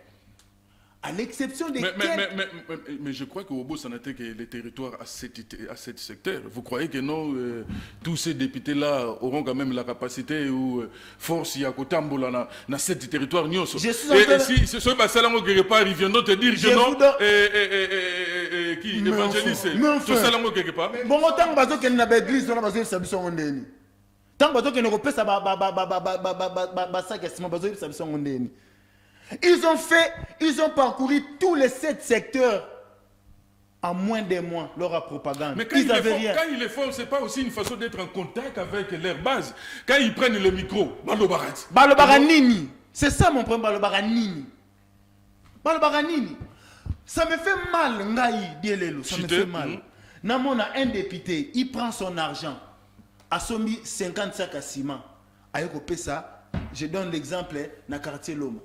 D: À l'exception des
A: mais je crois qu'au bout, ça n'était que les territoires à cet secteur. Vous croyez que non, tous ces députés-là auront quand même la capacité ou force à Kotambola dans cet territoire? Et si ce Bassalango quelque part, ils viendront te dire que non, qui évangélise tout Salango quelque part.
D: Bon, autant que bazo qu'il n'a pas d'église, on a besoin de sa mission ondéni. Tant que bazo qu'il n'a pas sa ils ont parcouru tous les 7 secteurs en moins d'un mois, leur propagande.
A: Mais quand ils le font, ce n'est pas aussi une façon d'être en contact avec leur base. Quand ils prennent le micro,
D: Balobaranini. C'est ça mon problème, Balobaranini. Balobaranini. Ça me fait mal, Ngaï, Dielelo, ça me fait mal. On a un député, il prend son argent, a sommi 50 sacs à ciment. Aïe, ça, je donne l'exemple dans le quartier Loma.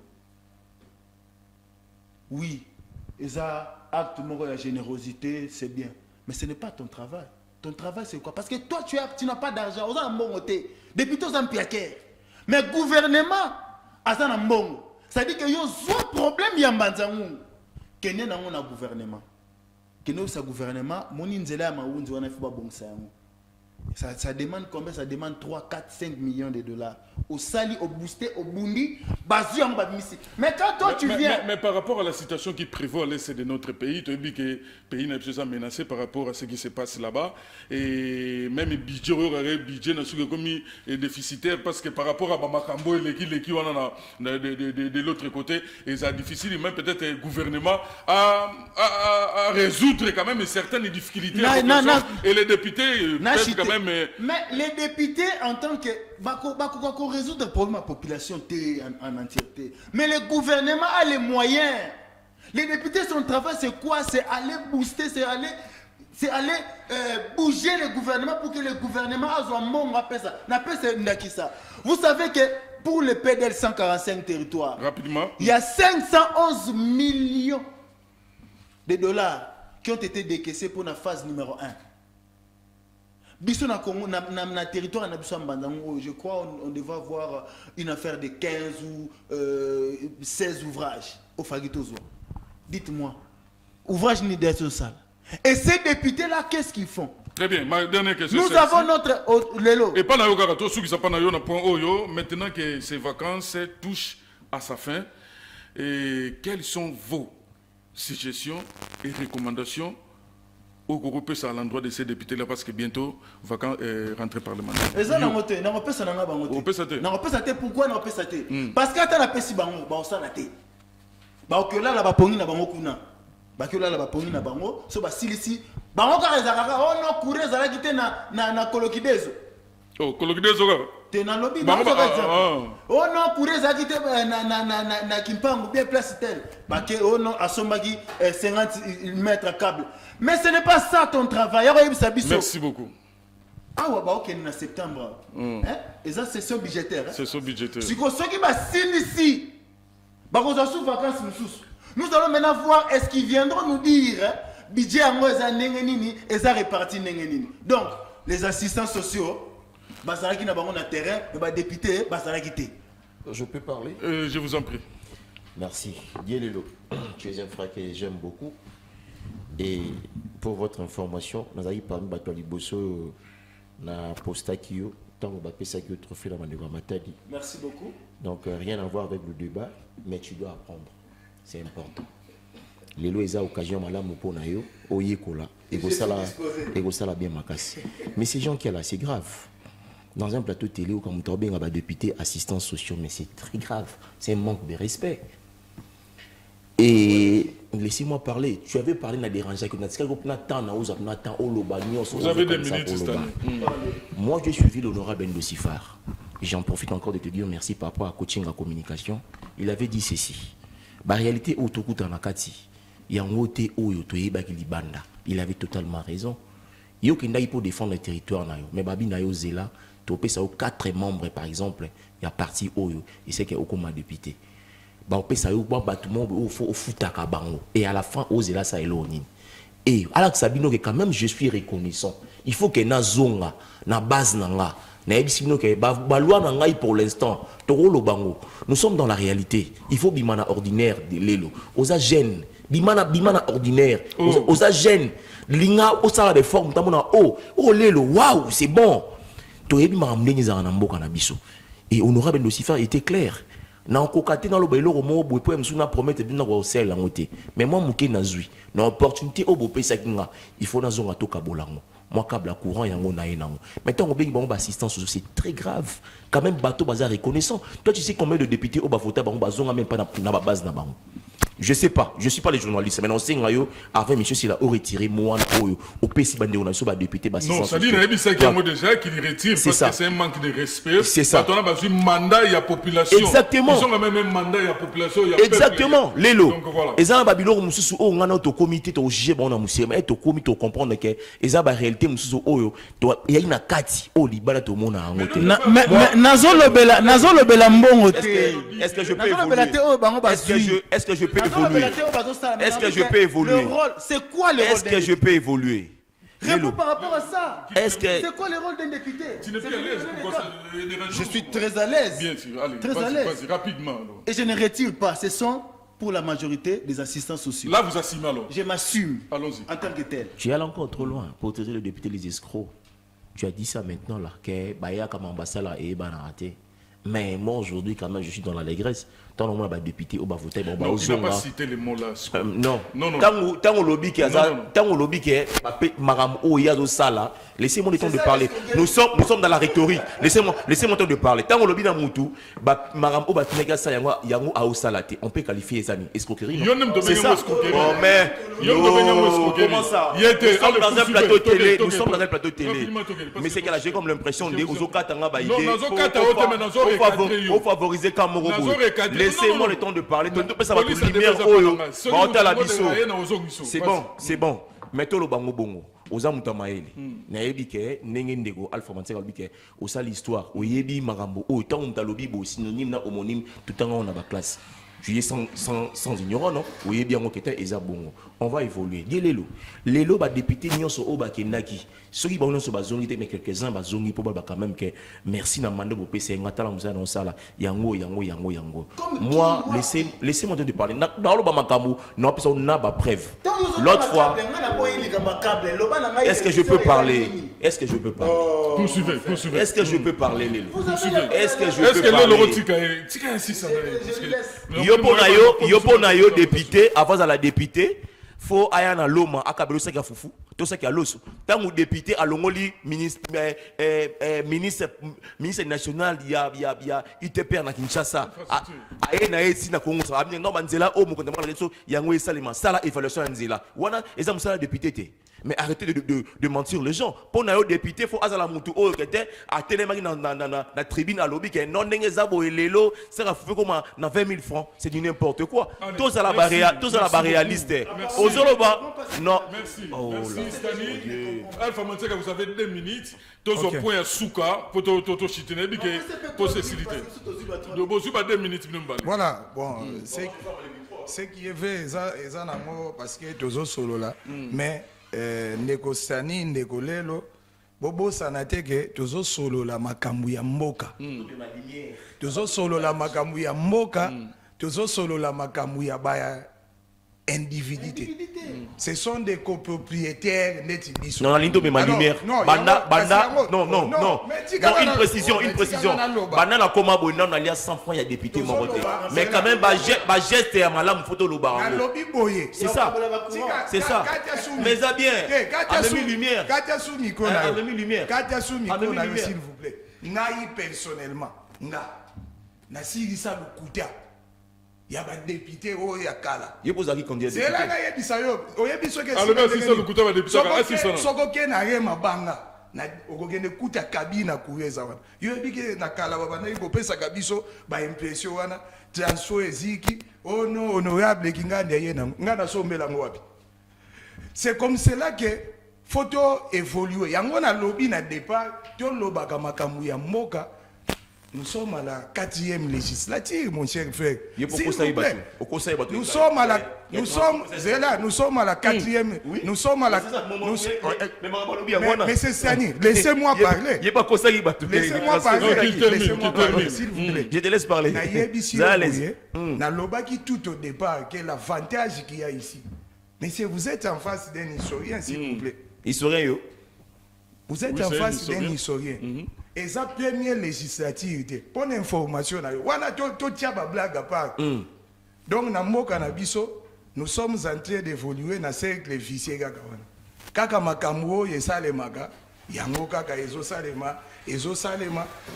D: Oui, ils ont acte de générosité, c'est bien. Mais ce n'est pas ton travail. Ton travail, c'est quoi? Parce que toi, tu n'as pas d'argent. Aux gens ont monté. Depuis tous les piaquets. Mais le gouvernement, a un bon. Ça dit que y a un problème, il y a un banzangou. Que n'y a un gouvernement. Que n'y a un gouvernement, mon inzela ma oundi wana fiba bon sango. Ça demande combien? Ça demande 3, 4, 5 millions de dollars. Au sali, au boosté, au bundi, basé en babimisi. Mais quand toi tu viens.
A: Mais par rapport à la situation qui prévaut à l'est de notre pays, tu as dit que le pays n'est pas menacé par rapport à ce qui se passe là-bas. Et même le budget est déficitaire parce que par rapport à Bamakambo et l'équipe de l'autre côté, c'est difficile, même peut-être le gouvernement à résoudre quand même certaines difficultés. Et les députés peuvent quand même.
D: Mais les députés, en tant que. Résoudre le problème de la population en entièreté. Mais le gouvernement a les moyens. Les députés, son travail, c'est quoi? C'est aller booster, c'est aller bouger le gouvernement pour que le gouvernement ait un bon appel ça. Vous savez que pour le PDL 145 territoires,
A: rapidement,
D: il y a 511 millions de dollars qui ont été décaissés pour la phase numéro 1. Biso na Congo, na territoire na biso Mbandango, je crois on devrait avoir une affaire de 15 ou 16 ouvrages au Fagitozo. Dites-moi, ouvrages ni des salles. Et ces députés-là, qu'est-ce qu'ils font?
A: Très bien, ma dernière question.
D: Nous avons notre Lelo.
A: Et pas maintenant que ces vacances touchent à sa fin, et quelles sont vos suggestions et recommandations au groupe à l'endroit de ces députés-là, parce que bientôt, vacances rentrée parlementaire.
D: Et ça, pourquoi non parce que tu as pesi bango, ba osala te. Ba okela la ba pongi na bango kuna. Ba okela la ba pongi na bango, so ba silisi. Bango ka rezaka oh no courir za la kité na kolokidezo.
A: Oh, kolokidezo ka.
D: Te na lobby bango ka za. Oh no courir za kité na Kimpangu bien place tel. Ba ke oh no asombaki 50 mètres câble. Mais ce n'est pas ça ton travail.
A: Merci beaucoup.
D: Ah ouais, bah ok, en septembre. Et ça, c'est son budgétaire.
A: C'est son budgétaire.
D: Si vous avez ici, nous allons maintenant voir est-ce qu'ils viendront nous dire budget en et ça répartit. Donc, les assistants sociaux, Basaraki n'a pas de terrain, mais député, Basaraki.
B: Je peux parler?
A: Je vous en prie.
B: Merci. Dielelo, tu es un frère que j'aime beaucoup. Et pour votre information, nous avons parlé de Batouali Bosso na Postakio, tant que Bapesaki trophée la Mandeva Matadi.
D: Merci beaucoup.
B: Donc rien à voir avec le débat, mais tu dois apprendre. C'est important. Les lois ont occasion madame pour nayo, oyekola, et ça la bien makasi. Mais ces gens qui sont là, c'est grave. Dans un plateau télé où comme bien un député assistants sociaux, mais c'est très grave. C'est un manque de respect. Et laissez-moi parler. Tu avais parlé de déranger. Vous
A: avez des minutes cette année.
B: Moi, j'ai suivi l'honorable Ndosifar. J'en profite encore de te dire merci par rapport à coaching en communication. Il avait dit ceci. La réalité, il avait totalement raison. Il y a pour défendre le territoire. Mais Babi Nayo Zela, tu as 4 membres, par exemple, il y a parti Oyo. Il sait qu'il y a aucun député. Et à la fin, Ozela, ça est l'onin. Et alors que Sabino, quand même, je suis reconnaissant. Il faut que na zonga, na base nanga. Pour l'instant, nous sommes dans la réalité. Il faut bimana ordinaire de l'élo. Osa gêne, bimana ordinaire. Osa gêne, linga osala de forme tamona oh l'élo, waouh, c'est bon. Et honorable Ndosifar était clair. Na kokate na lo bailo mo bo po msuna promettre bina ko sel ngote. Mais moi muke nazui. Na opportunité o bo pesa kinga, il faut na zonga to kabolango. Moi câble courant yango na enango. Maintenant on bengi bon assistance c'est très grave. Quand même bateau bazar reconnaissant. Toi tu sais combien de députés au bafota ba bazonga même pas na base na bango. Je sais pas, je suis pas les journalistes, mais on sait que avant monsieur s'il a retiré moi au PC bandé on a sur député bas.
A: Non, ça dit il ça qui a déjà qui retire parce que c'est un manque de respect.
B: C'est ça.
A: Quand on a besoin mandat il y a population.
B: Exactement.
A: Ils ont même un mandat il y a population, il y a
B: exactement. Lélo.
A: Donc voilà.
B: Et ça babilo mususu o ngana au comité to juger bon na monsieur mais to comité comprendre que et ça ba réalité mususu o il y a une kati o libala to mona ngote.
D: Mais nazo lobela mbongo te.
B: Est-ce que je peux évoluer? Est-ce que je peux évoluer? Est-ce que je peux évoluer?
D: Le rôle, c'est quoi le rôle?
B: Est-ce que je peux évoluer?
D: Réponds par rapport à ça.
B: C'est
D: quoi le rôle d'un député?
A: Tu n'es plus à l'aise.
D: Je suis très à l'aise.
A: Bien sûr, allez,
D: très à l'aise.
A: Rapidement. Alors.
D: Et je ne retire pas. Ce sont pour la majorité des assistants sociaux.
A: Là, vous assumez alors.
D: Je m'assume.
A: Allons-y.
D: En tant que tel.
B: Tu es allé encore trop loin pour autoriser le député les escrocs. Tu as dit ça maintenant là que Baya comme ambassade et raté. Mais moi aujourd'hui quand même je suis dans l'allégresse. Tant au moins député au bas voter bon
A: non, tu n'as pas cité les mots là.
B: Non.
A: Non.
B: Tant au lobby qui est Maram Oya Sala. Laissez-moi le temps de parler. Nous sommes dans la rhétorique. Laissez-moi le temps de parler. Tant au lobby dans Moutou, Maram Oba Tinega sa yango a Salate. On peut qualifier ça escroquerie. C'est ça. Oh mais comment ça? Nous sommes dans un plateau télé. Mais c'est que là j'ai comme l'impression de Ozoka Tanga ba idée. Faut favoriser Kamoro. Laissez-moi le temps de parler. Ça va te lumière. C'est bon. Mettons le bango bongo. Oza mutamaeli. Na yebi ke ndenge ndeko Alpha Manseka lobi ke osa l'histoire. Oyebi marambo. O tant on talobi bo synonyme na homonyme tout en on a ba classe. Tu es sans ignorant, non? Oui, bien, on va évoluer. Lélo, député, nyonso o bakendaki. Ceux qui vont se bazongi, mais quelques-uns bazongi pour quand même que merci na mando PC ngatala musa non sala. Yango. Moi, laissez-moi te parler. Dans le bamakamu, non pas on a ba preuve. L'autre fois, est-ce que je peux parler?
A: Poursuivez.
B: Est-ce que je peux parler, Lélo?
A: Est-ce que
B: Yopo na yo député avant à la députée faut aya na loma akabelo saka fufu to saka loso tangu député alongoli ministre national ya ITP na Kinshasa na esi na Congo ça bien ngamba nzela o mukonde mala leso yango esalima sala évaluation nzela wana eza musala député te. Mais arrêtez de mentir les gens. Pour nos députés, il faut azala mutu o kete a télémaki na tribune à lobby que non n'engezabo et lelo ça va faire comme na 20 000 francs, c'est du n'importe quoi. Tous à la réaliste. Ozoloba non.
A: Merci Stani. Alpha Manseka, vous avez 2 minutes. Tous au point à souka pour to chitiner bi que possibilité. De bosu pas 2 minutes
C: voilà, bon, c'est qui est vrai ça parce que tous solo là mais ndeko Stani ndeko Lelo bobo sanateke tozo solo la makambu ya mboka tozo solo la makambu ya mboka tozo solo la makambu ya baya individualité. Ce sont des copropriétaires net.
B: Non, lindo mais ma lumière. Banda, non. Une précision. Banda la coma boina on a 100 francs il y a député mon côté. Mais quand même ba geste ya malam photo lo barango. C'est ça. Mais ça bien. Avec lumière.
C: Katia sou micro na.
B: Avec lumière.
C: Katia sou micro na s'il vous plaît. Ngai personnellement, na siri ça le kuta. il y a des députés oh ya kala
B: il pose qui candidat
C: c'est là na yebisa yo oyebisa ke
A: alors là c'est ça le kuta ba député ka assistant
C: soko ke na re mabanga na okokende kuta kabina kuweza wana yo ebike na kala baba na ikopesa kabiso ba impression wana transfo eziki oh non honorable kingande yena ngana sombela ngwapi c'est comme cela que photo évoluer yango na lobby na départ to lobaka makambu ya mboka. Nous sommes à la 4e législature, mon cher frère. Nous sommes à la, nous sommes à la 4e. Nous sommes à la. Mais c'est Sani, laissez-moi parler. Laissez-moi parler. Laissez-moi parler, s'il vous plaît.
B: Je te laisse parler.
C: Na loba qui tout au départ, quel l'avantage qu'il y a ici. Monsieur, vous êtes en face d'un historien, s'il vous plaît.
B: Historien,
C: vous êtes en face d'un historien. Et sa première législature, pour l'information, donc, dans mon canabiso, nous sommes en train d'évoluer dans le cercle vicieux. Kaka makambo, yesalemaga, yango kaka ezosalema,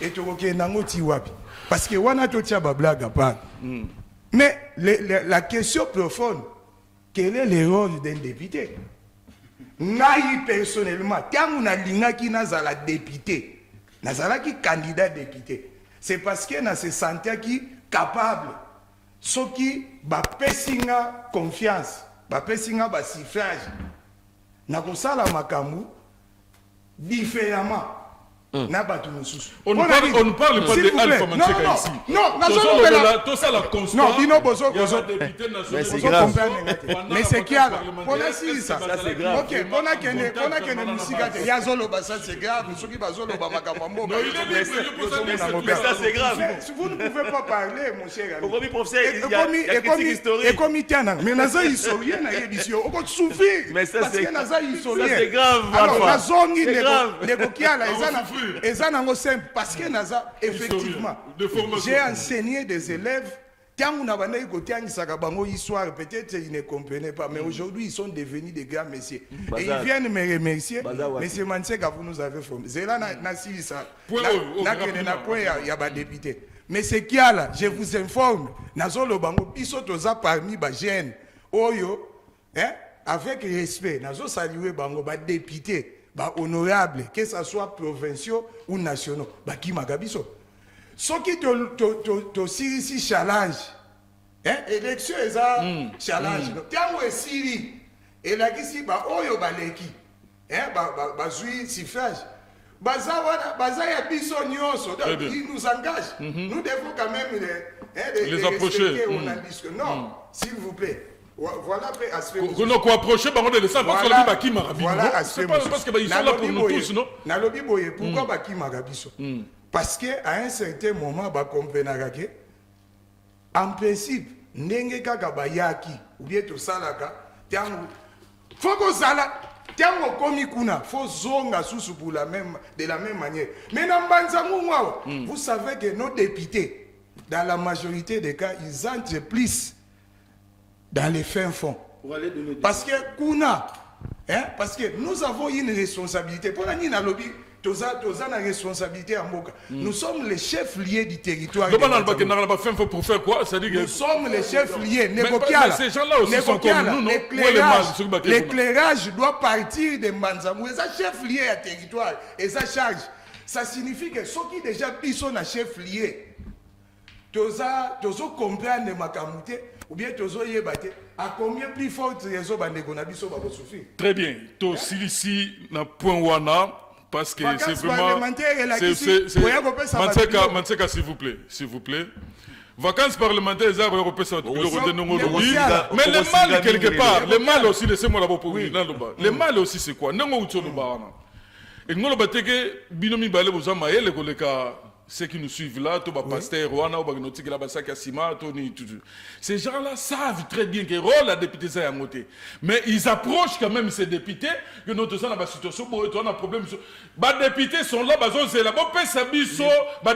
C: et tokoke nango tiwapi. Parce que wana to tiaba blague à part. Mais la question profonde, quel est le rôle d'un député? Naï personnellement, quand on a l'ingaki nazala député, nazalaki candidat député, c'est parce que na se sentait qui capable, ce qui ba pesinga confiance, ba pesinga ba suffrage, na kosala makambu différemment. On ne parle
A: pas de Alpha Mantseka ici.
C: Non,
A: tout ça la constante.
C: Non, Dino Bozo,
B: mais c'est grave.
C: Mais c'est qui alors? On a si ça.
B: C'est grave.
C: Ok, on a qu'un musique. Il y a Zolo, ça c'est grave. Ceux qui basent Zolo,
B: mais ça c'est grave.
C: Vous ne pouvez pas parler, mon cher ami.
B: Comme professeur, il y a critique historique.
C: Et comme il y a un, mais Naza historien, il y a édition. On peut souffrir.
B: Mais ça c'est
C: grave. Alors, la zone, il est et ça n'a simple parce que Naza, effectivement, j'ai enseigné des élèves. Quand on a histoire, peut-être ils ne comprenaient pas, mais aujourd'hui ils sont devenus des grands messieurs. Et ils viennent me remercier. Monsieur Mantseka, vous nous avez formé. C'est là il y a des députés. Mais c'est qui là, je vous informe, Nazolo Bango, Pisotoza parmi les jeunes, Oyo, avec respect, Nazo saluer Bango, les députés. Honorable, que ce soit provinciaux ou nationaux, qui magabiso. Ce qui te Siri challenge, élection est un challenge. Tiens, où est Siri? Et là, ici, oyo baleki, bazui suffrage. Baza ya biso nyonso, il nous engage. Nous devons quand même les approcher. Non, s'il vous plaît. Voilà aspect.
A: Nous quoi approcher par contre de ça parce que Baki Marabiso.
C: Voilà aspect.
A: Parce que ils sont là pour nous tous, non?
C: Na lobi boye pourquoi Baki Marabiso? Parce que à un certain moment ba comprendre que en principe ndenge kaka bayaki ou bien to salaka tango faut que sala tango komi kuna faut zonga susu pour de la même manière. Mais dans Banzango vous savez que nos députés dans la majorité des cas ils entrent plus dans les fins fonds. Parce que Kuna, parce que nous avons une responsabilité. Pour la Nina Lobby, Toza a une responsabilité à Moka. Nous sommes les chefs liés du territoire.
A: Pour faire quoi?
C: Nous sommes les chefs liés.
A: Mais ces gens-là aussi sont comme nous, non?
C: L'éclairage doit partir de Manzamou. Et ça, chef lié à territoire. Et ça charge. Ça signifie que ceux qui déjà sont un chef lié, Toza comprendre ma camouflage. Ou bien Tozo Yebate, à combien plus forte raison Bandegonabiso va souffrir?
A: Très bien. To ici na point wana parce que c'est vraiment Mantseka s'il vous plaît. Vacances parlementaires, les arbres européens sont mais le mal quelque part, le mal aussi, laissez-moi là-bas pour vous. Le mal aussi c'est quoi? Nango utsolubana. Et nous le bateke binomi balé bozama ele koleka. Ceux qui nous suivent là, tout le pasteur, ces gens-là savent très bien que le rôle de député est à côté. Mais ils approchent quand même ces députés que nous sommes dans la situation où on a un problème. Les députés sont là, c'est la bonne personne,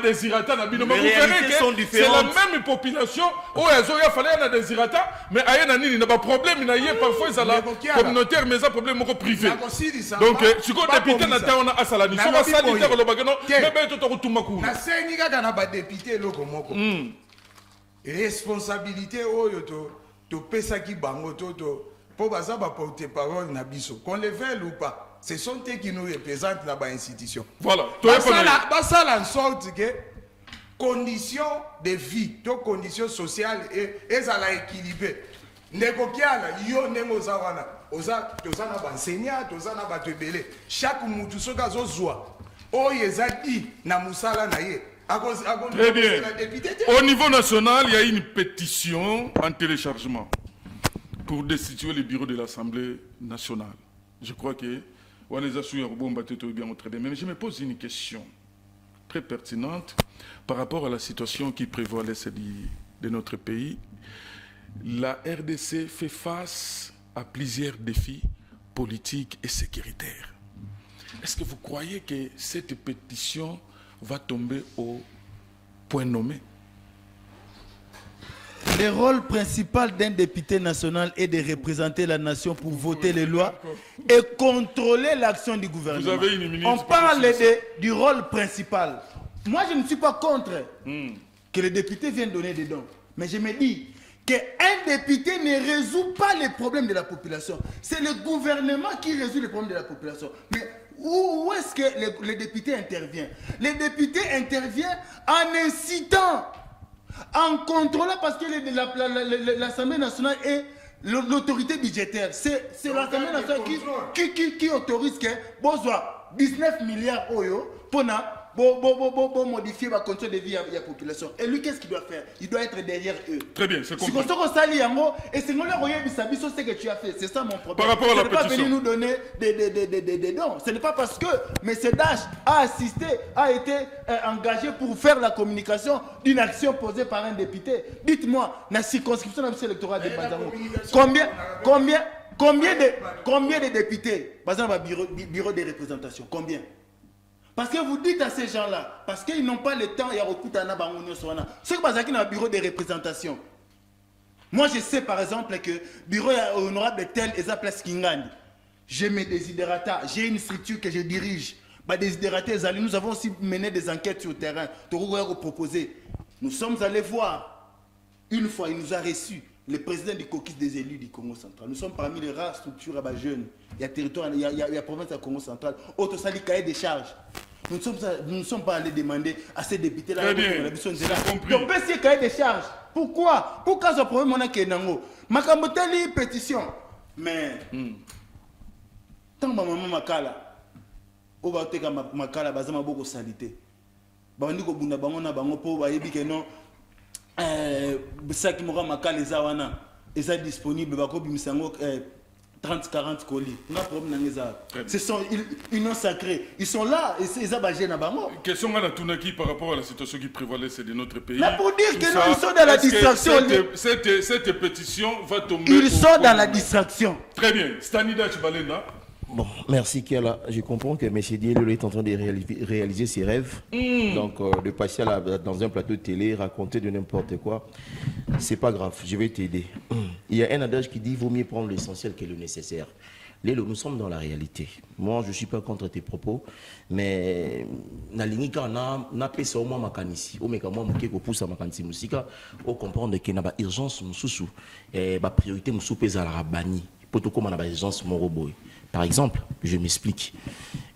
A: désirata. Vous verrez que c'est la même population où il fallait un désirata, mais il n'y a pas de problème. Parfois, ils ont la communautaire, mais ils ont un problème privé. Donc, si vous êtes député, on a un salarié. Si vous êtes sanitaire, on a un député.
C: responsabilité oyo to pesa ki bango pour baza ba porter parole na biso qu'on le veuille ou pas ce sont eux qui nous représentent dans ba institution
A: voilà
C: ça en sorte que conditions de vie conditions sociales et ça la équilibré ndeko kiala yo nengo za wana toza na ba enseignant toza na ba tebele chaque mutu soka zozwa oyo ezali na musala na ye.
A: Très bien. Au niveau national, il y a une pétition en téléchargement pour destituer le bureau de l'Assemblée nationale. Je crois que très bien. Mais je me pose une question très pertinente par rapport à la situation qui prévoit l'Est de notre pays. La RDC fait face à plusieurs défis politiques et sécuritaires. Est-ce que vous croyez que cette pétition va tomber au point nommé?
D: Le rôle principal d'un député national est de représenter la nation pour voter les lois et contrôler l'action du gouvernement.
A: Vous avez une minute.
D: On parle du rôle principal. Moi, je ne suis pas contre que les députés viennent donner des dons. Mais je me dis qu'un député ne résout pas les problèmes de la population. C'est le gouvernement qui résout les problèmes de la population. Mais où est-ce que le député intervient? Le député intervient en incitant, en contrôlant, parce que l'Assemblée nationale est l'autorité budgétaire. C'est l'Assemblée nationale qui autorise que besoin 19 milliards d'euros pour modifier la condition de vie de la population. Et lui, qu'est-ce qu'il doit faire? Il doit être derrière eux.
A: Très bien, c'est compris.
D: Et c'est ce que tu as fait. C'est ça mon problème.
A: Par rapport à la pétition.
D: Ce n'est pas venir nous donner des dons. Ce n'est pas parce que M. Dash a assisté, a été engagé pour faire la communication d'une action posée par un député. Dites-moi, dans la circonscription de l'électorat de Banzango, combien de députés, par exemple, bureau de représentation, combien? Parce que vous dites à ces gens-là, parce qu'ils n'ont pas le temps, il y a beaucoup de gens qui sont dans le bureau de représentation. Moi, je sais par exemple que le bureau honorable de tel est à place Kingani. J'ai mes désidérata, j'ai une structure que je dirige. Nous avons aussi mené des enquêtes sur le terrain. Nous sommes allés voir. Une fois, il nous a reçus. Le président du caucus des élus du Congo central. Nous sommes parmi les rares structures à jeunes. Il y a territoire, il y a la province du Congo central. Autre sali cahier des charges. Nous ne sommes pas allés demander à ces députés-là.
A: Très bien.
D: Donc, c'est cahier des charges. Pourquoi? Pourquoi ce problème on a qu'il y a Makamboteli pétition. Mais tant que maman makala, on va te makala bazama beaucoup salité. Bandi ko bunda bango na bango po ba yebi que non. Ça qui m'aura makala les awana est disponible. Bako bimisango 30-40 colis. Ils sont sacrés. Ils sont là et c'est Zabagé Nabango.
A: Question à la Tounaki par rapport à la situation qui prévalait de notre pays.
D: Là pour dire que non, ils sont dans la distraction.
A: Cette pétition va tomber.
D: Ils sont dans la distraction.
A: Très bien. Stanida Chibalena.
B: Bon, merci Kiala. Je comprends que M. Diello est en train de réaliser ses rêves. Donc, de passer dans un plateau de télé, raconter de n'importe quoi, c'est pas grave, je vais t'aider. Il y a un adage qui dit vaut mieux prendre l'essentiel que le nécessaire. Lélo, nous sommes dans la réalité. Moi, je ne suis pas contre tes propos, mais Nalingika n'a pas ça au moins makanisi. Au meka moi, mouké ko poussa makanisi musika, au comprendre qu'il y a une urgence mususu et ba priorité musu pesa la rabani. Poto comme na ba urgence moroboy. Par exemple, je m'explique.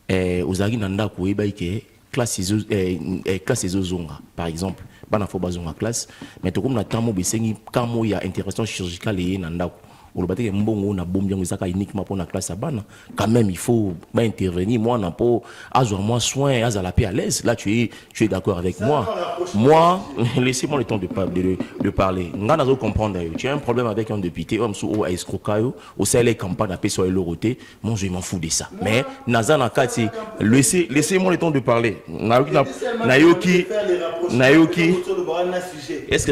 B: Aux Ari Nanda Kouebaïke, classe zonga, par exemple, bana fo bazonga classe, mais tout comme na tamo besengi, quand il y a intervention chirurgicale et nanda. Ou le bâtiment mbongo na bombe yango zaka uniquement pour la classe à bana. Quand même, il faut intervenir. Moi, n'a pas avoir moins soin, à la paix à l'aise. Là, tu es d'accord avec moi. Moi, laissez-moi le temps de parler. Ngana zo comprendre. Tu as un problème avec un député, homme sous au escrocayo, au salaire campagne à paix sur l'euroté. Moi, je m'en fous de ça. Mais Nazana Kati, laissez-moi le temps de parler. Nayoki. Est-ce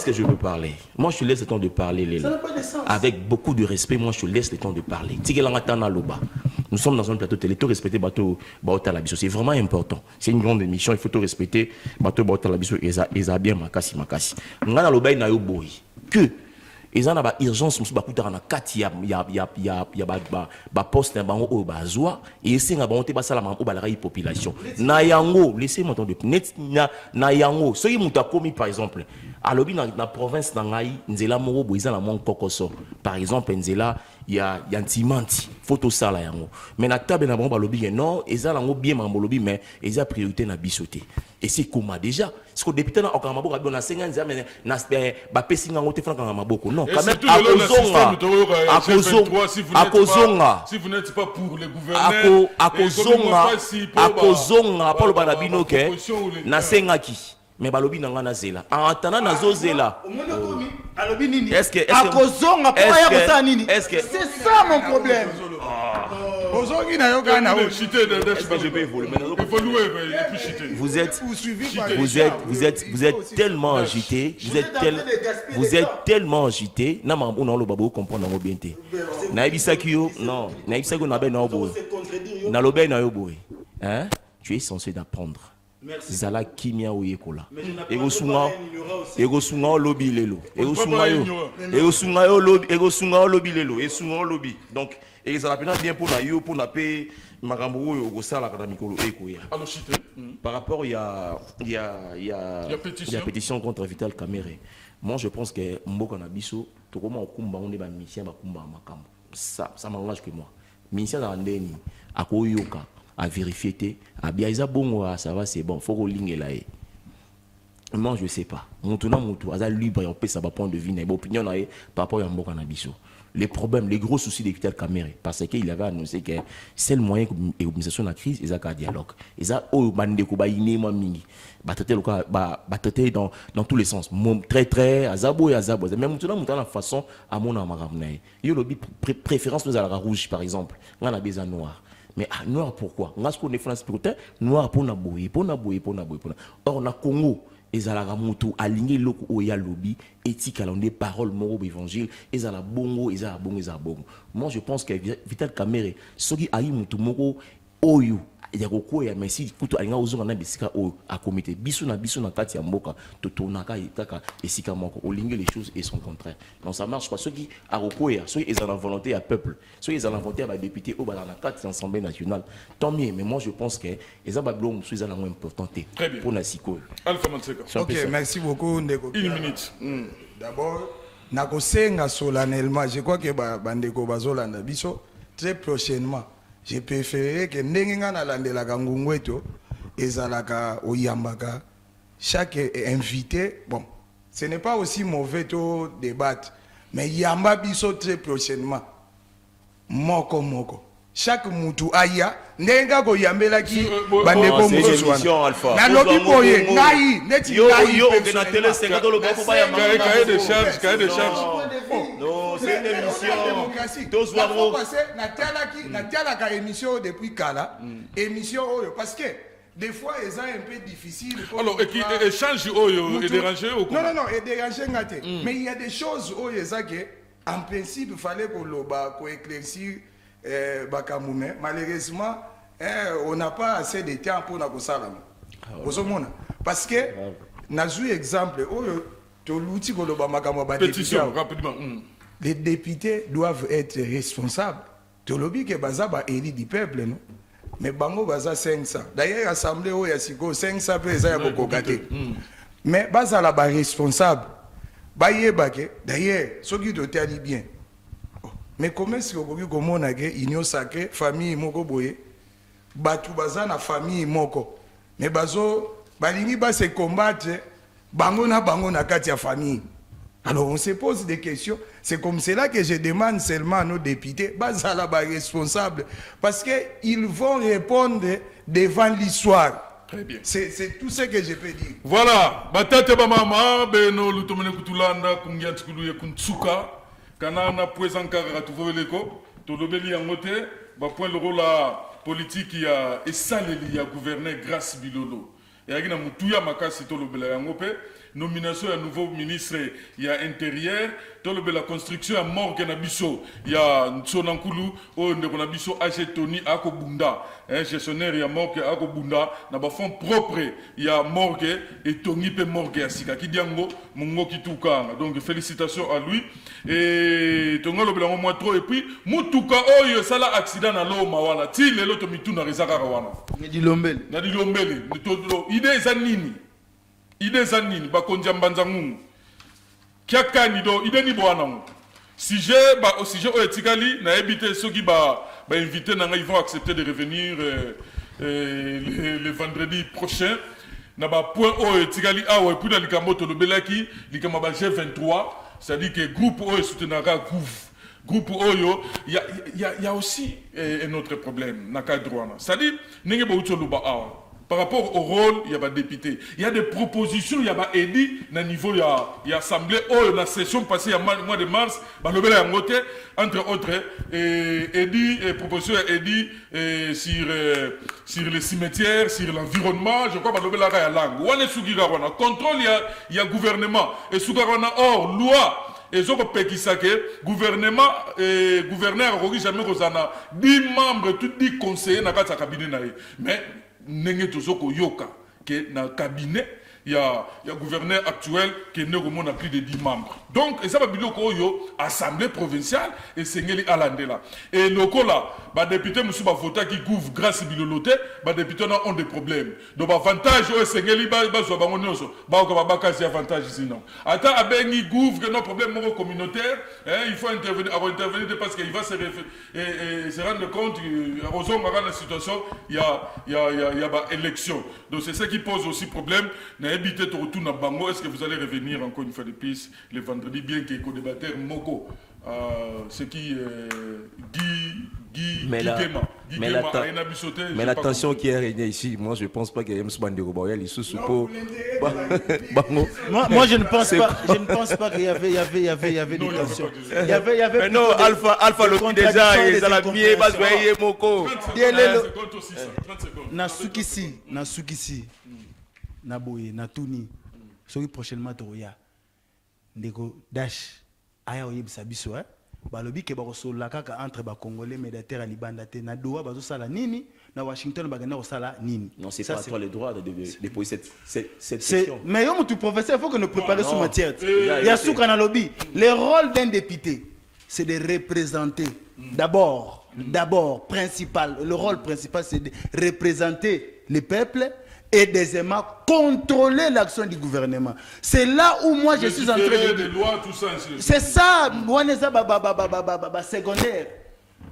B: que je peux parler? Moi, je te laisse le temps de parler, Lélo.
D: Ça n'a pas de sens.
B: Avec beaucoup de respect, moi je te laisse le temps de parler. Nous sommes dans un plateau télé, tout respecter Bateau Talabiso. C'est vraiment important. C'est une grande émission, il faut tout respecter Bateau Talabiso et bien Makasi. Nous avons le bail na yo boy. Que ils en a urgence, nous avons na kati ya ba poste na bango o bazwa et c'est na bonté ba sala ma la population. Na yango, laissez-moi entendre net na yango. Soki muta komi par exemple alobi na province na ngai nzela moko boiza na mon kokoso par exemple nzela ya ntimanti photo sala yango mais na table na bango balobi non eza lango bien mambo lobi mais eza priorité na bisoté et c'est comment déjà ce que député na okama maboko abi na senga nzela mais na ba pesi ngango te franka maboko non quand même akozonga
A: si vous n'êtes pas pour le gouvernement
B: akozonga pa lo bana bino ke na sengaki mais balobi nanga na zela entendant na zo zela est-ce que
C: akozonga pour ya kosa nini c'est ça mon problème ozongi na yo kana
B: vous êtes tellement agité vous êtes tellement agité na mambo na lo babo comprendre ngo bien te na ebisaki yo non na ebisaki na be na obo na lobe na yo boy hein tu es censé d'apprendre zala kimia oyekola egosunga lobby lelo egosunga lobby lelo esunga lobby donc ezala pena bien pour na yo pour na pe makambo oyo okosala kana mikolo ekoya par rapport il y a pétition contre Vital Kamerhe. Moi je pense que mboka na biso to comment okumba on est ba mission ba kumba makambo ça m'engage que moi mission na ndeni akoyoka à vérifier à biaisa bongo ça va c'est bon faut que ligne là moi je sais pas maintenant mutu aza libre on peut ça va point de vue na opinion na par rapport à mboka na biso les problèmes les gros soucis de Vital Kamerhe parce qu'il avait annoncé que c'est le moyen et organisation de la crise ils a qu'à dialogue ils a au bandeko ba inema mingi ba traiter dans tous les sens très azabo même maintenant la façon à mon amaramna yo lobi préférence nous à la rouge par exemple on a besoin noir. Mais noir pourquoi? On a ce qu'on est France noir pour naboyer. Or na Congo, ezalaka mutu aligné loko oya lobby éthique alors des paroles moro évangile ezala bongo. Moi je pense que Vital Kamerhe soki ayi mutu moko oyo ya kokoya mais si kutu alinga ozonga na bisika oyo a comité biso na kati ya mboka totonaka itaka esika moko olingi les choses et son contraire donc ça marche pas ceux qui a kokoya ceux ils ont la volonté à peuple ceux ils ont la volonté à député au bala na kati l'Assemblée nationale tant mieux mais moi je pense que les abablo musu ils ont la moins importante pour na siko
A: Alpha Mantseka.
C: OK merci beaucoup ndeko
A: une minute
C: d'abord nakosenga solennellement je crois que bandeko bazolanda biso très prochainement j'ai préféré que ndenga na landela kangungweto ezalaka oyambaka chaque invité bon ce n'est pas aussi mauvais to débattre mais yamba biso très prochainement moko chaque mutu aya ndenga ko yambelaki bandeko
B: muso
C: na lobi boye ngai neti ngai
B: yo na télé 50 dollars pour ba ya
A: cahier de charge
C: non c'est une émission démocratique tous voir na tialaka émission depuis kala émission oyo parce que des fois c'est un peu difficile
A: alors échange oyo est dérangé ou quoi
C: non est dérangé ngate mais il y a des choses oyo que en principe il fallait qu'on loba ko éclaircir bakamume malheureusement on n'a pas assez de temps pour na kosala osomona parce que nazu exemple oyo to luti ko loba makambo ba
A: pétition rapidement
C: les députés doivent être responsables to lobi ke bazaba élu du peuple non mais bango baza 500 d'ailleurs assemblée oyo ya siko 500 pe eza ya kokokate mais bazala ba responsable bayebake d'ailleurs soki to tali bien mais comment est-ce que vous komona ke union sacrée famille moko boye batu baza na famille moko mais bazo balingi ba se combattre bango na kati ya famille alors on se pose des questions c'est comme cela que je demande seulement à nos députés bazala ba responsable parce que ils vont répondre devant l'histoire.
A: Très bien.
C: C'est tout ce que je peux dire.
A: Voilà, batate ba mama beno lutomene kutulanda kungianti kuluye kuntsuka kana na président kara tuveleko to lobeli yangote ba point le rôle politique ya esaleli ya gouverner grâce bilolo et akina mutuya makasi to lobela yangope nomination ya nouveau ministre ya intérieur to lobela construction ya morgue na biso ya Nsonankulu o ndeko na biso Age Tony akobunda gestionnaire ya morgue akobunda na ba fonds propre ya morgue et Tony pe morgue ya sika kidiango mungo kitukanga donc félicitations à lui et tonga lobela mo trop et puis mutuka oyo sala accident na loma wana ti lelo to mituna rezaka wana na dilombele to idée za nini bakonja mbanza ngungu Kiaka nido ideni boanam. Sujet au sujet au etikali na habité ceux qui invité ils vont accepter de revenir le vendredi prochain. Na point au etikali et puis dans likamoto le belaki likama G23, c'est-à-dire que groupe o soutenara groupe Oyo, il y a aussi un autre problème na cadre. C'est-à-dire nenge ba utoluba par rapport au rôle, il y a des députés. Il y a des propositions, il y a des édits, à niveau, il y a assemblée, la session passée il y a mois de mars, entre autres, propositions édits sur les cimetières, sur l'environnement, je crois que il y a langue. Ou on contrôle, il y a gouvernement. Et Sougarana, or, loi. Et ce que gouvernement gouverneur jamais 10 membres, tous 10 conseillers dans le cabinet. Mais nenge tozoko yoka que dans le cabinet il y a gouverneur actuel qui n'a plus de 10 membres. Donc, et ça va biloko yo assemblée provinciale et sengeli alandela. Et loko là, ba député musu ba vota qui couvre grâce biloloté, ba député ont des problèmes. Donc avantage au sengeli ba zo ba ngonoso, ba ko ba kasi avantage sinon. Ata abengi couvre que nos problèmes communautaires, il faut intervenir parce qu'il va se rendre compte aux dans la situation, il y a ba élection. Donc c'est ça qui pose aussi problème. Habiter tout retour dans Bango, est-ce que vous allez revenir encore une fois de plus le vendredi, bien qu'il y ait co-débatteur Moko, ce qui Guy
E: mais l'attention qui est régnée ici, moi je ne pense pas qu'il y ait un de Roboyal, il sous-suppose.
D: Moi je ne pense pas qu'il y avait des tensions.
E: Mais non, Alpha le déjà, il a mis Basweye Moko.
D: Nasukisi. Naboye, Natuni, soki prochainement Toroya, Ndeko Dash, Aya Oyebisa biso, balobi ke bakosola kaka entre ba Congolais médiateurs à Libanda te na doa bazo sala nini na Washington bagana osala nini.
B: Non, c'est pas toi le droit de déposer cette
D: question. Mais yo tu professeur, il faut que nous préparions sous matière. Il y a soukra na lobby. Le rôle d'un député, c'est de représenter d'abord, principal, le rôle principal c'est de représenter le peuple et deuxièmement contrôler l'action du gouvernement. C'est là où moi je suis en train de dire. C'est ça, moi secondaire.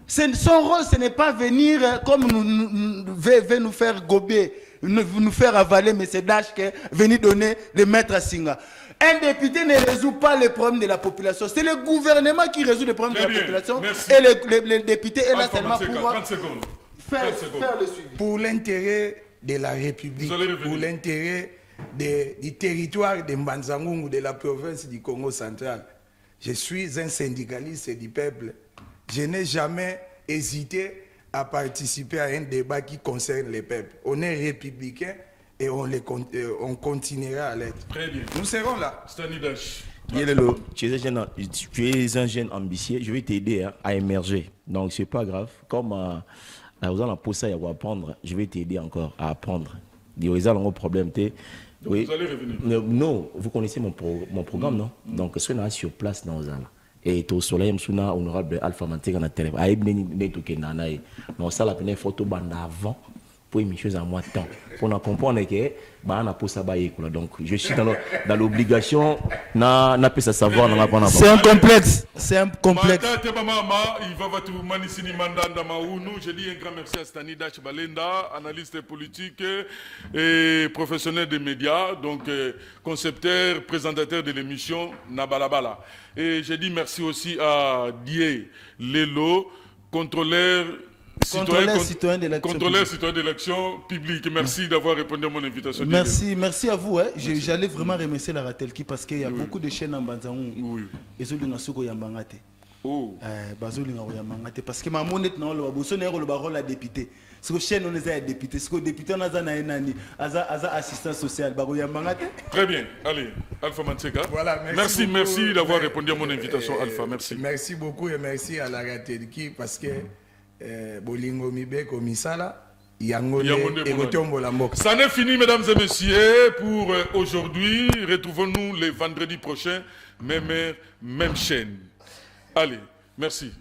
D: Son rôle, ce n'est pas venir comme nous faire gober, nous faire avaler, mais c'est d'âge que venir donner le maître à Singa. Un député ne résout pas les problèmes de la population. C'est le gouvernement qui résout les problèmes de la population.
A: Merci.
D: Et le député est là seulement pour faire le suivi.
C: Pour l'intérêt de la République, pour l'intérêt du territoire de Mbanzangungu, de la province du Congo central. Je suis un syndicaliste du peuple. Je n'ai jamais hésité à participer à un débat qui concerne les peuples. On est républicain et on continuera à l'être.
A: Très bien.
C: Nous serons là.
A: Stanidash.
B: Tu es un jeune ambitieux, je vais t'aider à émerger. Donc c'est pas grave. Comme vous allez pousser à apprendre, je vais t'aider encore à apprendre. Vous avez un problème.
A: Oui. Vous allez revenir.
B: Non, vous connaissez mon programme, non? Donc ce qu'on a sur place dans Ozala. Et au soleil, je suis honorable Alpha Mantega na télé. Donc ça, la première photo bande avant pour une chose à moi de temps. Pour comprendre que donc je suis dans l'obligation na peut savoir dans
D: c'est un complexe. C'est un complexe.
A: Il va je dis un grand merci à Stanidash Balenda, analyste politique et professionnel des médias, donc concepteur, présentateur de l'émission Nabalabala. Et je dis merci aussi à Die Lelo, contrôleur citoyen de l'action publique. Merci d'avoir répondu à mon invitation.
D: Merci à vous. J'allais vraiment remercier la Ratelki parce qu'il y a beaucoup de chaînes en Banzangou. Et je suis parce que ma monnaie le la député. C'est que chaîne on est député. C'est que député on a assistant social.
A: Très bien. Allez, Alpha Mantega.
C: Voilà,
A: merci d'avoir répondu à mon invitation, Alpha. Merci.
C: Merci beaucoup et merci à la Ratelki parce que Bolingo Mibe Komisala Yangone et la Mok.
A: Ça n'est fini, mesdames et messieurs, pour aujourd'hui. Retrouvons-nous les vendredis prochains, même chaîne. Allez, merci.